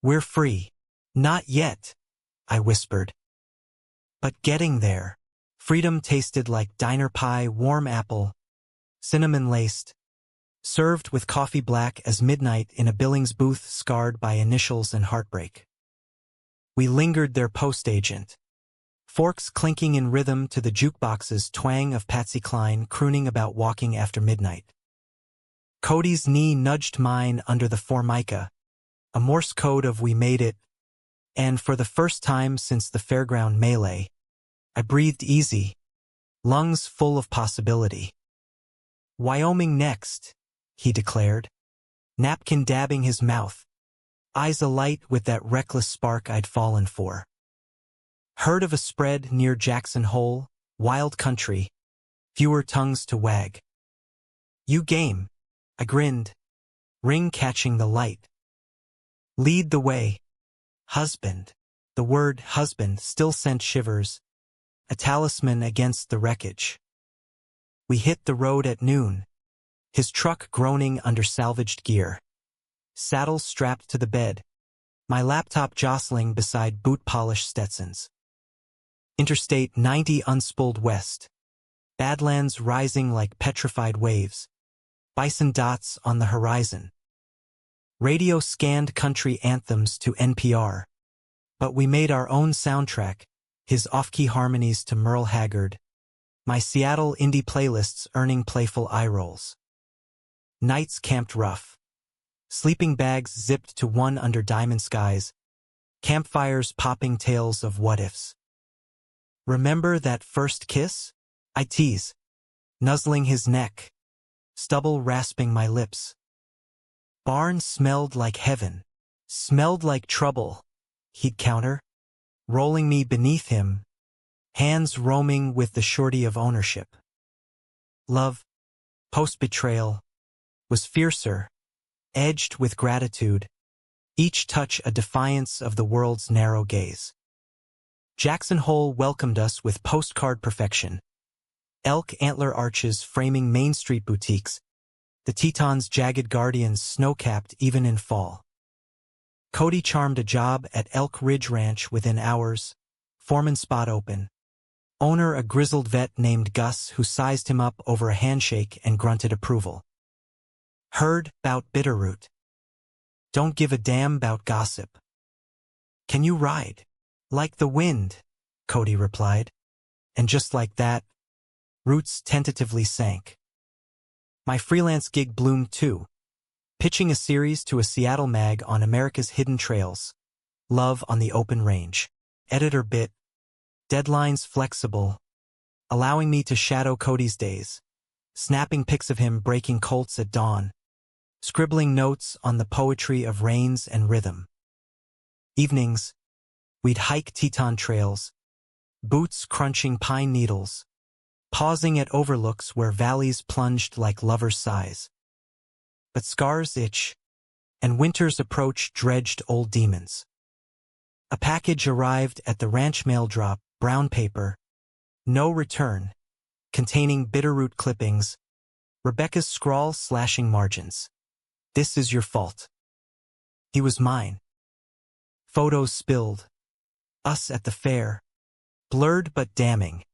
We're free. Not yet, I whispered. But getting there. Freedom tasted like diner pie, warm apple, cinnamon-laced, served with coffee black as midnight in a Billings booth scarred by initials and heartbreak. We lingered their post agent, forks clinking in rhythm to the jukebox's twang of Patsy Cline crooning about walking after midnight. Cody's knee nudged mine under the Formica, a Morse code of "we made it," and for the first time since the fairground melee, I breathed easy, lungs full of possibility. "Wyoming next," he declared, napkin dabbing his mouth, eyes alight with that reckless spark I'd fallen for. "Heard of a spread near Jackson Hole, wild country, fewer tongues to wag." "You game," I grinned, ring catching the light. "Lead the way." Husband. The word husband still sent shivers, a talisman against the wreckage. We hit the road at noon, his truck groaning under salvaged gear. Saddles strapped to the bed, my laptop jostling beside boot-polished Stetsons. Interstate 90 unspooled west, Badlands rising like petrified waves, bison dots on the horizon. Radio scanned country anthems to NPR, but we made our own soundtrack, his off-key harmonies to Merle Haggard, my Seattle indie playlists earning playful eye rolls. Nights camped rough. Sleeping bags zipped to one under diamond skies, campfires popping tales of what-ifs. "Remember that first kiss?" I tease, nuzzling his neck, stubble rasping my lips. "Barn smelled like heaven, smelled like trouble," he'd counter, rolling me beneath him, hands roaming with the surety of ownership. Love, post-betrayal, was fiercer, edged with gratitude, each touch a defiance of the world's narrow gaze. Jackson Hole welcomed us with postcard perfection. Elk antler arches framing Main Street boutiques, the Tetons' jagged guardians snow-capped even in fall. Cody charmed a job at Elk Ridge Ranch within hours, foreman spot open. Owner a grizzled vet named Gus who sized him up over a handshake and grunted approval. "Heard 'bout Bitterroot. Don't give a damn 'bout gossip." "Can you ride?" "Like the wind," Cody replied. And just like that, roots tentatively sank. My freelance gig bloomed too, pitching a series to a Seattle mag on America's hidden trails. Love on the open range. Editor bit. Deadlines flexible, allowing me to shadow Cody's days, snapping pics of him breaking colts at dawn, scribbling notes on the poetry of rains and rhythm. Evenings, we'd hike Teton trails, boots crunching pine needles, pausing at overlooks where valleys plunged like lovers' sighs. But scars itch, and winter's approach dredged old demons. A package arrived at the ranch mail drop, brown paper, no return, containing Bitterroot clippings, Rebecca's scrawl slashing margins. "This is your fault." He was mine. Photos spilled. Us at the fair. Blurred but damning.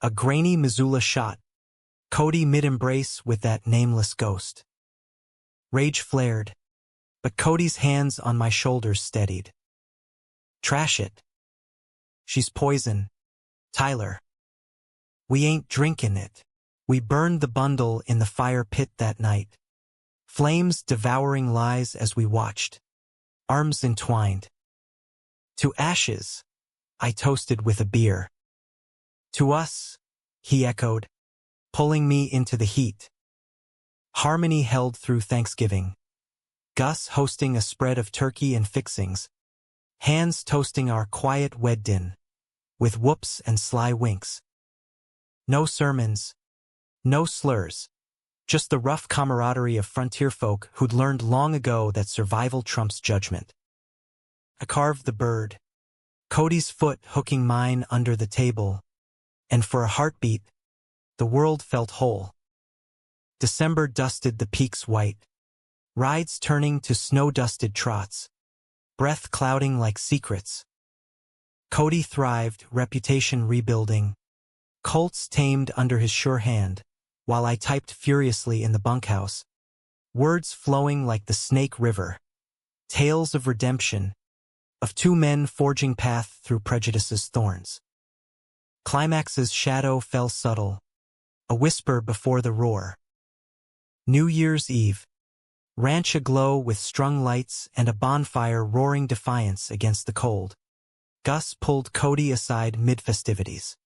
A grainy Missoula shot. Cody mid-embrace with that nameless ghost. Rage flared, but Cody's hands on my shoulders steadied. "Trash it. She's poison. Tyler. We ain't drinking it." We burned the bundle in the fire pit that night. Flames devouring lies as we watched. Arms entwined. "To ashes," I toasted with a beer. "To us," he echoed, pulling me into the heat. Harmony held through Thanksgiving. Gus hosting a spread of turkey and fixings, hands toasting our quiet wed-din, with whoops and sly winks. No sermons, no slurs, just the rough camaraderie of frontier folk who'd learned long ago that survival trumps judgment. I carved the bird, Cody's foot hooking mine under the table, and for a heartbeat, the world felt whole. December dusted the peaks white, rides turning to snow-dusted trots, breath clouding like secrets. Cody thrived, reputation rebuilding, colts tamed under his sure hand, while I typed furiously in the bunkhouse, words flowing like the Snake River, tales of redemption, of two men forging path through prejudice's thorns. Climax's shadow fell subtle, a whisper before the roar. New Year's Eve. Ranch aglow with strung lights and a bonfire roaring defiance against the cold. Gus pulled Cody aside mid-festivities.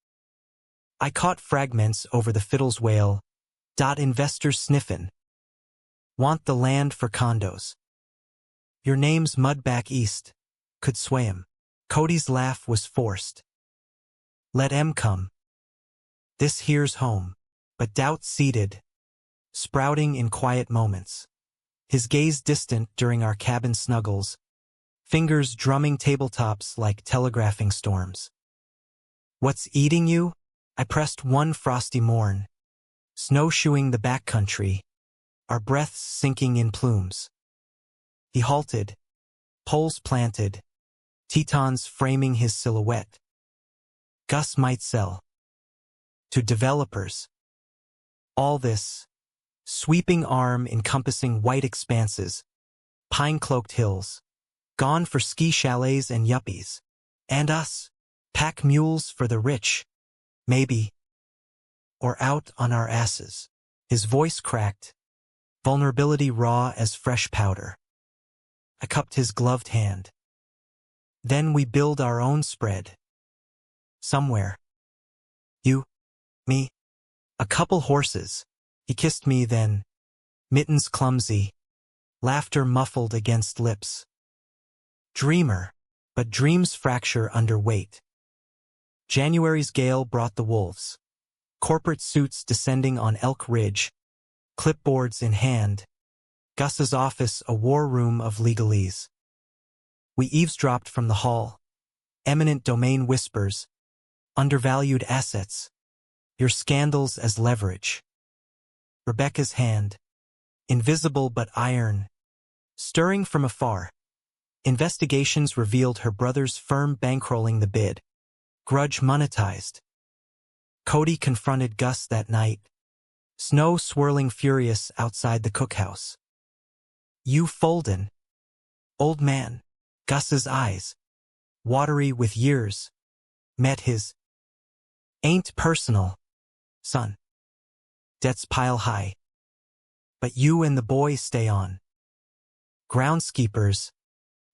I caught fragments over the fiddle's wail. Investors sniffin'. Want the land for condos. Your name's mud back east. Could sway 'em. Cody's laugh was forced. Let 'em come. This here's home. But doubt seeded, sprouting in quiet moments. His gaze distant during our cabin snuggles, fingers drumming tabletops like telegraphing storms. What's eating you? I pressed one frosty morn, snowshoeing the backcountry, our breaths sinking in plumes. He halted, poles planted, Tetons framing his silhouette. Gus might sell. To developers. All this, sweeping arm encompassing white expanses, pine-cloaked hills, gone for ski chalets and yuppies. And us, pack mules for the rich, maybe. Or out on our asses. His voice cracked, vulnerability raw as fresh powder. I cupped his gloved hand. Then we build our own spread. Somewhere. You, me, a couple horses. He kissed me then, mittens clumsy, laughter muffled against lips. Dreamer, but dreams fracture under weight. January's gale brought the wolves. Corporate suits descending on Elk Ridge, clipboards in hand, Gus's office a war room of legalese. We eavesdropped from the hall. Eminent domain whispers, undervalued assets, your scandals as leverage. Rebecca's hand, invisible but iron, stirring from afar. Investigations revealed her brother's firm bankrolling the bid. Grudge monetized. Cody confronted Gus that night, snow swirling furious outside the cookhouse. You foldin'. Old man. Gus's eyes, watery with years, met his. Ain't personal, son. Debts pile high. But you and the boys stay on. Groundskeepers,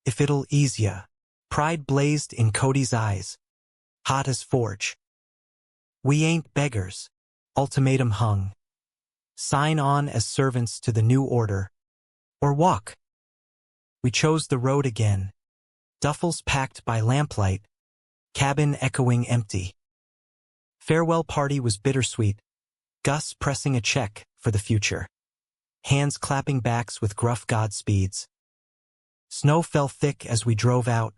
if it'll ease ya. Pride blazed in Cody's eyes, hot as forge. We ain't beggars. Ultimatum hung. Sign on as servants to the new order. Or walk. We chose the road again. Duffels packed by lamplight. Cabin echoing empty. Farewell party was bittersweet. Gus pressing a check for the future. Hands clapping backs with gruff godspeeds. Snow fell thick as we drove out.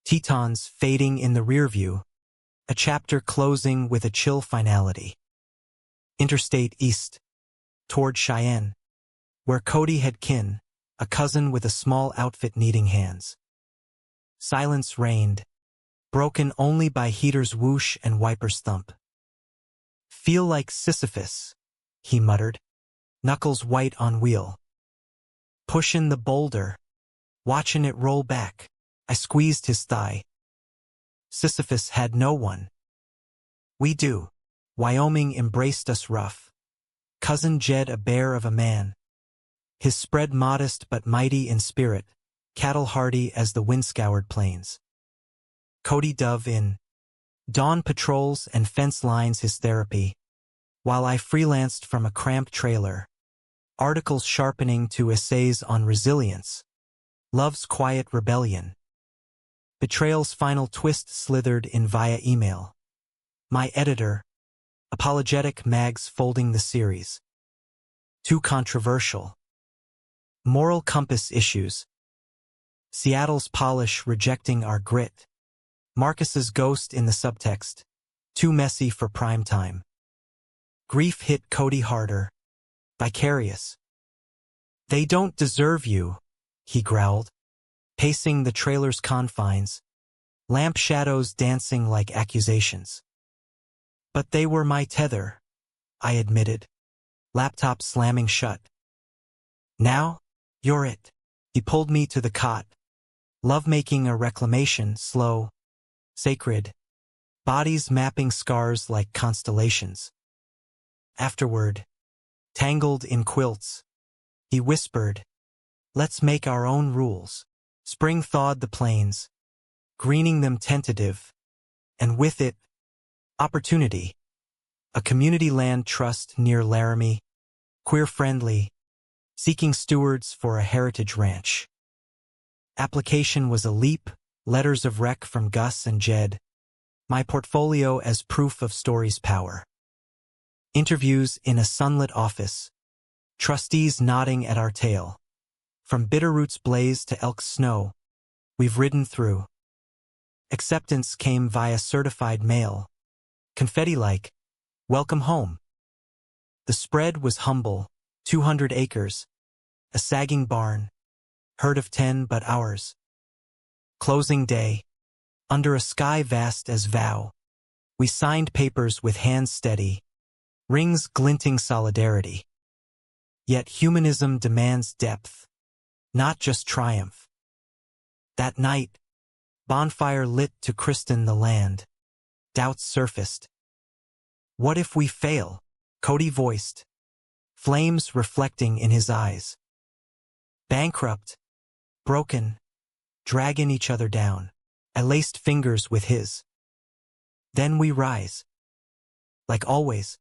Tetons fading in the rear view. A chapter closing with a chill finality. Interstate east. Toward Cheyenne. Where Cody had kin, a cousin with a small outfit needing hands. Silence reigned, broken only by heater's whoosh and wiper's thump. Feel like Sisyphus, he muttered, knuckles white on wheel. Pushin' the boulder, watchin' it roll back. I squeezed his thigh. Sisyphus had no one. We do. Wyoming embraced us rough. Cousin Jed a bear of a man. His spread modest but mighty in spirit, cattle hardy as the wind-scoured plains. Cody dove in. Dawn patrols and fence lines his therapy, while I freelanced from a cramped trailer, articles sharpening to essays on resilience, love's quiet rebellion. Betrayal's final twist slithered in via email. My editor, apologetic mags folding the series. Too controversial. Moral compass issues. Seattle's polish rejecting our grit. Marcus's ghost in the subtext. Too messy for prime time. Grief hit Cody harder. Vicarious. They don't deserve you, he growled, pacing the trailer's confines, lamp shadows dancing like accusations. But they were my tether, I admitted, laptop slamming shut. Now, you're it. He pulled me to the cot. Lovemaking a reclamation, slow, sacred. bodies mapping scars like constellations. Afterward, tangled in quilts, he whispered, "Let's make our own rules." Spring thawed the plains, greening them tentative, and with it, opportunity. A community land trust near Laramie, queer-friendly, seeking stewards for a heritage ranch. Application was a leap, letters of rec from Gus and Jed, my portfolio as proof of story's power. Interviews in a sunlit office, trustees nodding at our tail. From Bitterroot's blaze to Elk's snow, we've ridden through. Acceptance came via certified mail, confetti-like, "Welcome home." The spread was humble, 200 acres, a sagging barn, herd of 10 but ours. Closing day, under a sky vast as vow, we signed papers with hands steady, rings glinting solidarity. Yet humanism demands depth, not just triumph. That night, bonfire lit to christen the land. Doubts surfaced. What if we fail? Cody voiced, flames reflecting in his eyes. Bankrupt, broken, dragging each other down. I laced fingers with his. Then we rise. Like always.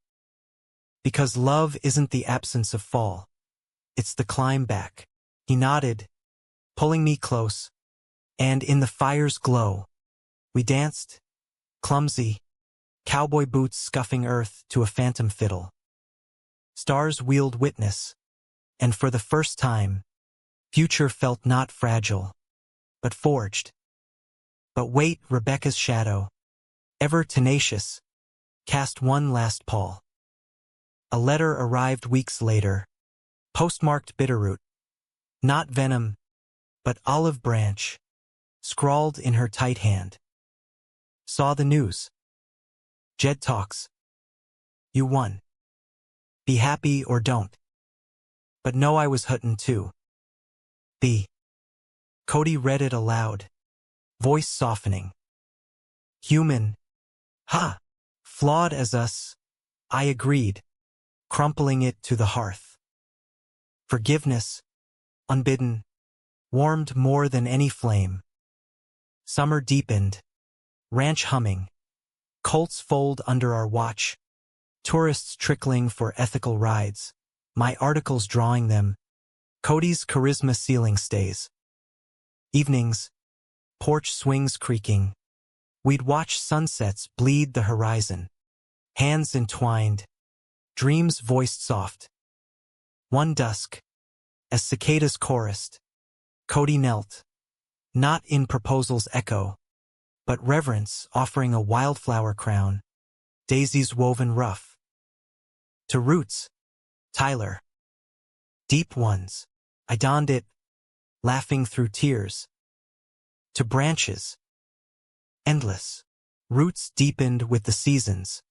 Because love isn't the absence of fall. It's the climb back. He nodded, pulling me close, and in the fire's glow, we danced, clumsy, cowboy boots scuffing earth to a phantom fiddle. Stars wheeled witness, and for the first time, future felt not fragile, but forged. But wait, Rebecca's shadow, ever tenacious, cast one last pall. A letter arrived weeks later, postmarked Bitterroot. Not venom, but olive branch, scrawled in her tight hand. Saw the news. Jed talks. You won. Be happy or don't. But know I was hurtin' too. B. Cody read it aloud, voice softening. Human. Ha! Flawed as us, I agreed, crumpling it to the hearth. Forgiveness, unbidden, warmed more than any flame. Summer deepened, ranch humming, colts foaled under our watch, tourists trickling for ethical rides, my articles drawing them, Cody's charisma ceiling stays. Evenings, porch swings creaking, we'd watch sunsets bleed the horizon, hands entwined, dreams voiced soft. One dusk, as cicadas chorused, Cody knelt, not in proposal's echo, but reverence offering a wildflower crown, daisies woven rough. To roots, Tyler. Deep ones, I donned it, laughing through tears. To branches, endless, roots deepened with the seasons.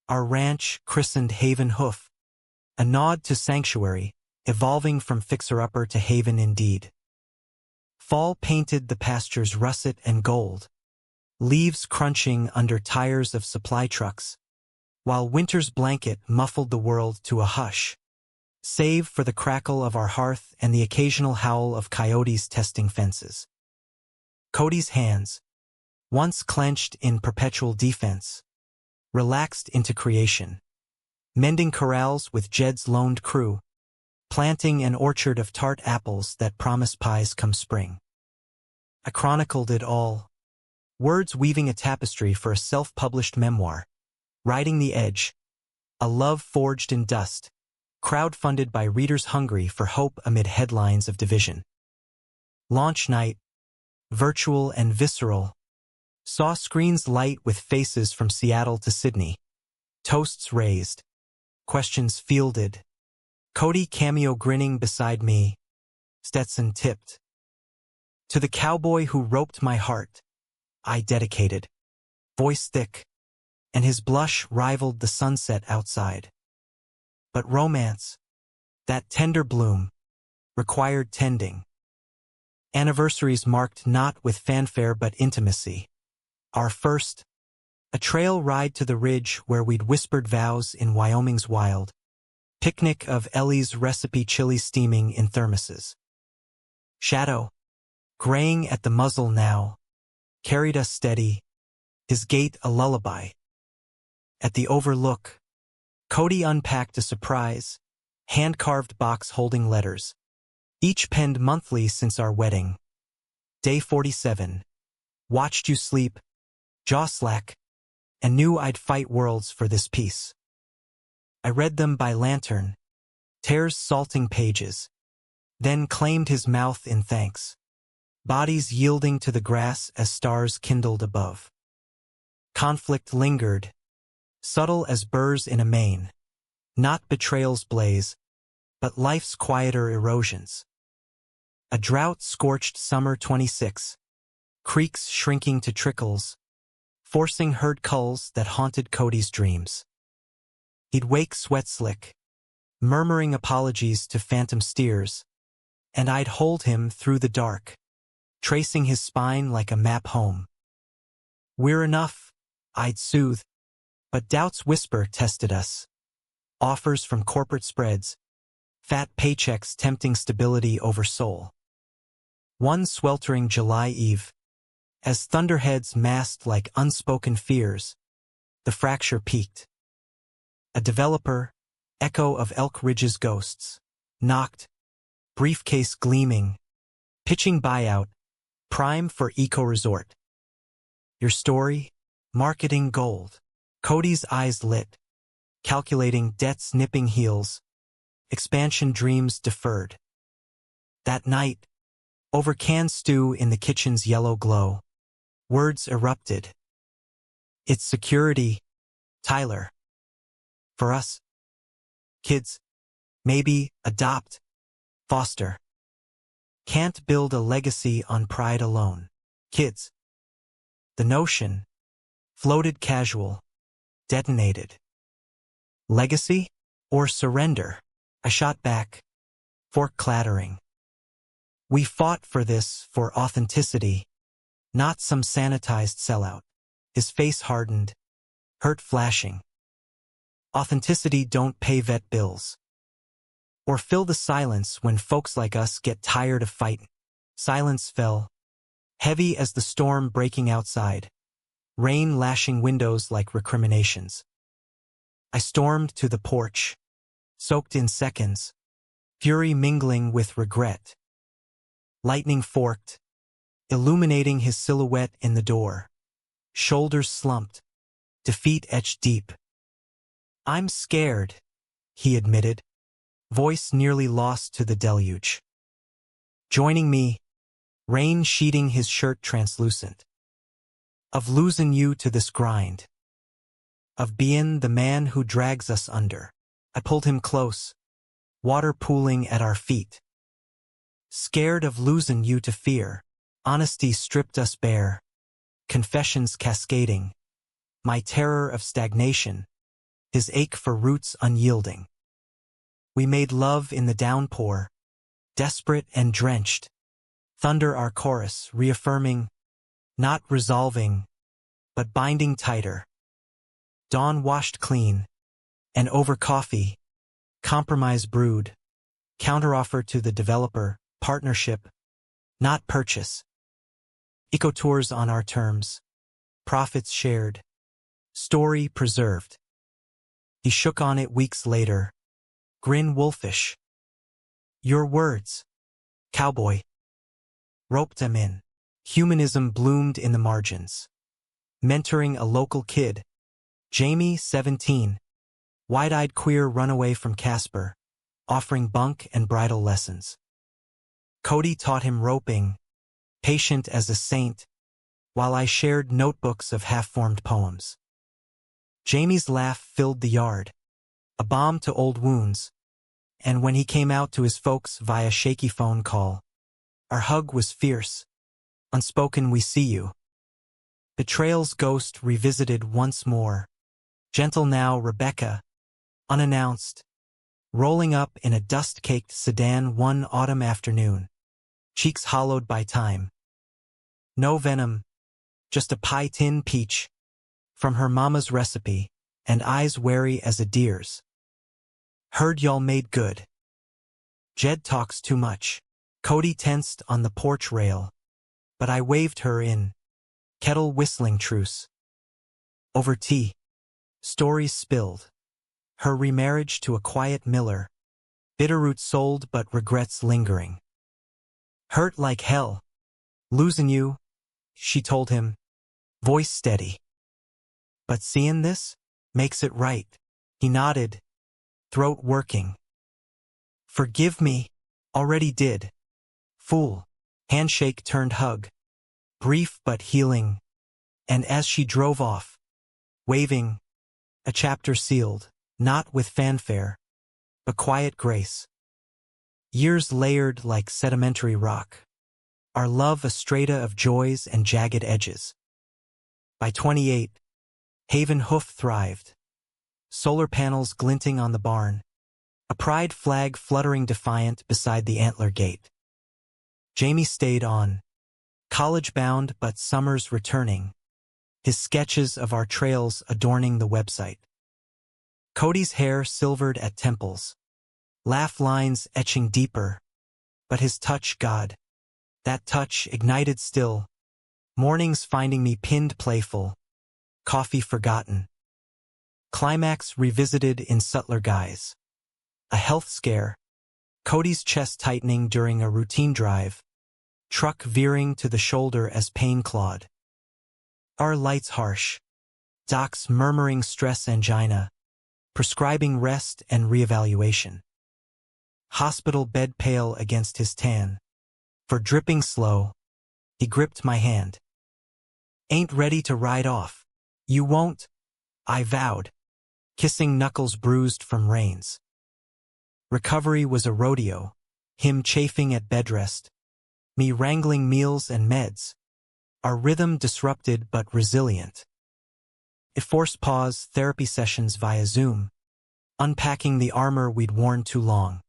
Our ranch christened Haven Hoof, a nod to sanctuary, evolving from fixer-upper to haven indeed. Fall painted the pastures russet and gold, leaves crunching under tires of supply trucks, while winter's blanket muffled the world to a hush, save for the crackle of our hearth and the occasional howl of coyotes testing fences. Cody's hands, once clenched in perpetual defense, relaxed into creation, mending corrals with Jed's loaned crew, planting an orchard of tart apples that promise pies come spring. I chronicled it all, words weaving a tapestry for a self-published memoir, Riding the Edge, a love forged in dust, crowdfunded by readers hungry for hope amid headlines of division. Launch night, virtual and visceral, saw screens light with faces from Seattle to Sydney, toasts raised, questions fielded, Cody cameo grinning beside me, Stetson tipped. To the cowboy who roped my heart, I dedicated, voice thick, and his blush rivaled the sunset outside. But romance, that tender bloom, required tending. Anniversaries marked not with fanfare but intimacy. Our first, A trail ride to the ridge where we'd whispered vows in Wyoming's wild. Picnic of Ellie's recipe chili steaming in thermoses. Shadow, graying at the muzzle now, carried us steady, his gait a lullaby. At the overlook, Cody unpacked a surprise, hand-carved box holding letters, each penned monthly since our wedding. Day 47. Watched you sleep, jaw slack, and knew I'd fight worlds for this piece. I read them by lantern, tears salting pages, then claimed his mouth in thanks, bodies yielding to the grass as stars kindled above. Conflict lingered, subtle as burrs in a mane, not betrayal's blaze, but life's quieter erosions. A drought-scorched summer 26, creeks shrinking to trickles, forcing herd culls that haunted Cody's dreams. He'd wake sweat-slick, murmuring apologies to phantom steers, and I'd hold him through the dark, tracing his spine like a map home. We're enough, I'd soothe, but doubt's whisper tested us. Offers from corporate spreads, fat paychecks tempting stability over soul. One sweltering July eve, as thunderheads massed like unspoken fears, the fracture peaked. A developer, echo of Elk Ridge's ghosts, knocked, briefcase gleaming, pitching buyout, prime for eco-resort. Your story? Marketing gold. Cody's eyes lit, calculating debts nipping heels, expansion dreams deferred. That night, over canned stew in the kitchen's yellow glow, words erupted. It's security, Tyler. For us. Kids. Maybe adopt. Foster. Can't build a legacy on pride alone. Kids. The notion, floated casual, detonated. Legacy? Or surrender? I shot back, fork clattering. We fought for this, for authenticity, not some sanitized sellout. His face hardened, hurt flashing. Authenticity don't pay vet bills. Or fill the silence when folks like us get tired of fighting. Silence fell, heavy as the storm breaking outside, rain lashing windows like recriminations. I stormed to the porch, soaked in seconds, fury mingling with regret. Lightning forked, illuminating his silhouette in the door, shoulders slumped, defeat etched deep. I'm scared, he admitted, voice nearly lost to the deluge. Joining me, rain sheeting his shirt translucent. Of losing you to this grind. Of being the man who drags us under. I pulled him close, water pooling at our feet. Scared of losing you to fear, honesty stripped us bare. Confessions cascading. My terror of stagnation, his ache for roots unyielding. We made love in the downpour, desperate and drenched. Thunder our chorus, reaffirming, not resolving, but binding tighter. Dawn washed clean, and over coffee, compromise brewed, counteroffer to the developer, partnership, not purchase. Ecotours on our terms, profits shared, story preserved. He shook on it weeks later, grin wolfish. Your words, Cowboy. Roped them in. Humanism bloomed in the margins. Mentoring a local kid, Jamie, 17, wide-eyed queer runaway from Casper, offering bunk and bridal lessons. Cody taught him roping, patient as a saint, while I shared notebooks of half-formed poems. Jamie's laugh filled the yard, a balm to old wounds, and when he came out to his folks via shaky phone call, our hug was fierce, unspoken we see you. Betrayal's ghost revisited once more, gentle now Rebecca, unannounced, rolling up in a dust-caked sedan one autumn afternoon, cheeks hollowed by time. No venom, just a pie tin peach, from her mama's recipe, and eyes wary as a deer's. Heard y'all made good. Jed talks too much. Cody tensed on the porch rail, but I waved her in. Kettle whistling truce. Over tea. Stories spilled. Her remarriage to a quiet miller. Bitterroot sold but regrets lingering. Hurt like hell. Losing you, she told him, voice steady. But seeing this makes it right. He nodded, throat working. Forgive me, already did. Fool. Handshake turned hug. Brief but healing. And as she drove off, waving, a chapter sealed, not with fanfare, but quiet grace. Years layered like sedimentary rock. Our love a strata of joys and jagged edges. By 28, Haven Hoof thrived. Solar panels glinting on the barn. A pride flag fluttering defiant beside the antler gate. Jamie stayed on. College-bound but summers returning. His sketches of our trails adorning the website. Cody's hair silvered at temples. Laugh lines etching deeper. But his touch, God. That touch ignited still. Mornings finding me pinned playful. Coffee forgotten. Climax revisited in subtler guise. A health scare. Cody's chest tightening during a routine drive. Truck veering to the shoulder as pain clawed. Our lights harsh. Docs murmuring stress angina. Prescribing rest and reevaluation. Hospital bed pale against his tan. For dripping slow, he gripped my hand. Ain't ready to ride off. You won't, I vowed, kissing knuckles bruised from rains. Recovery was a rodeo, him chafing at bedrest, me wrangling meals and meds, our rhythm disrupted but resilient. It forced pause therapy sessions via Zoom, unpacking the armor we'd worn too long.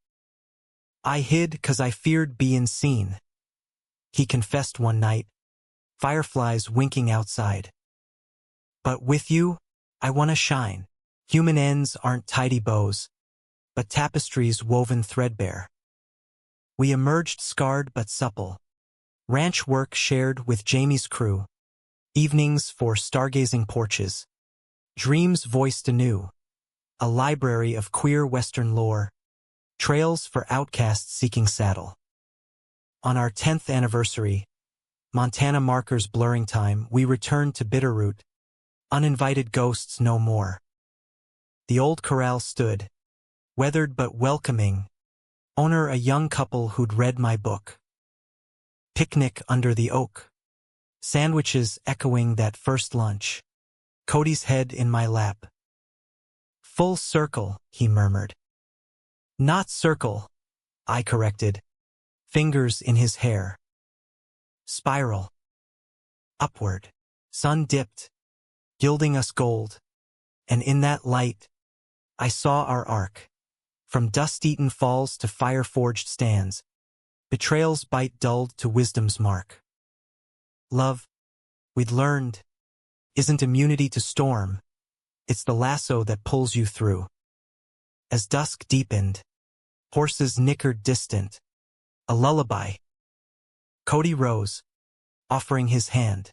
I hid 'cause I feared being seen. He confessed one night, fireflies winking outside. But with you, I wanna shine. Human ends aren't tidy bows, but tapestries woven threadbare. We emerged scarred but supple. Ranch work shared with Jamie's crew. Evenings for stargazing porches. Dreams voiced anew. A library of queer Western lore. Trails for outcasts seeking saddle. On our 10th anniversary, Montana markers blurring time, we returned to Bitterroot. Uninvited ghosts no more. The old corral stood, weathered but welcoming. Owner a young couple who'd read my book. Picnic under the oak. Sandwiches echoing that first lunch. Cody's head in my lap. Full circle, he murmured. Not circle, I corrected. Fingers in his hair. Spiral. Upward. Sun dipped, gilding us gold. And in that light, I saw our arc. From dust-eaten falls to fire-forged stands. Betrayal's bite dulled to wisdom's mark. Love, we'd learned, isn't immunity to storm. It's the lasso that pulls you through. As dusk deepened, horses nickered distant. A lullaby. Cody rose, offering his hand.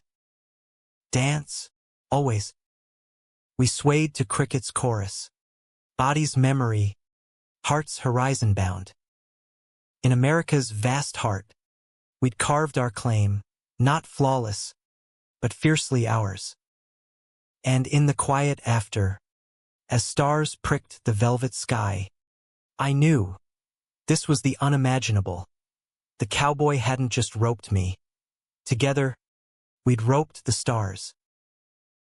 Dance, always. We swayed to cricket's chorus. Body's memory, heart's horizon bound. In America's vast heart, we'd carved our claim, not flawless, but fiercely ours. And in the quiet after, as stars pricked the velvet sky, I knew this was the unimaginable. The cowboy hadn't just roped me. Together, we'd roped the stars.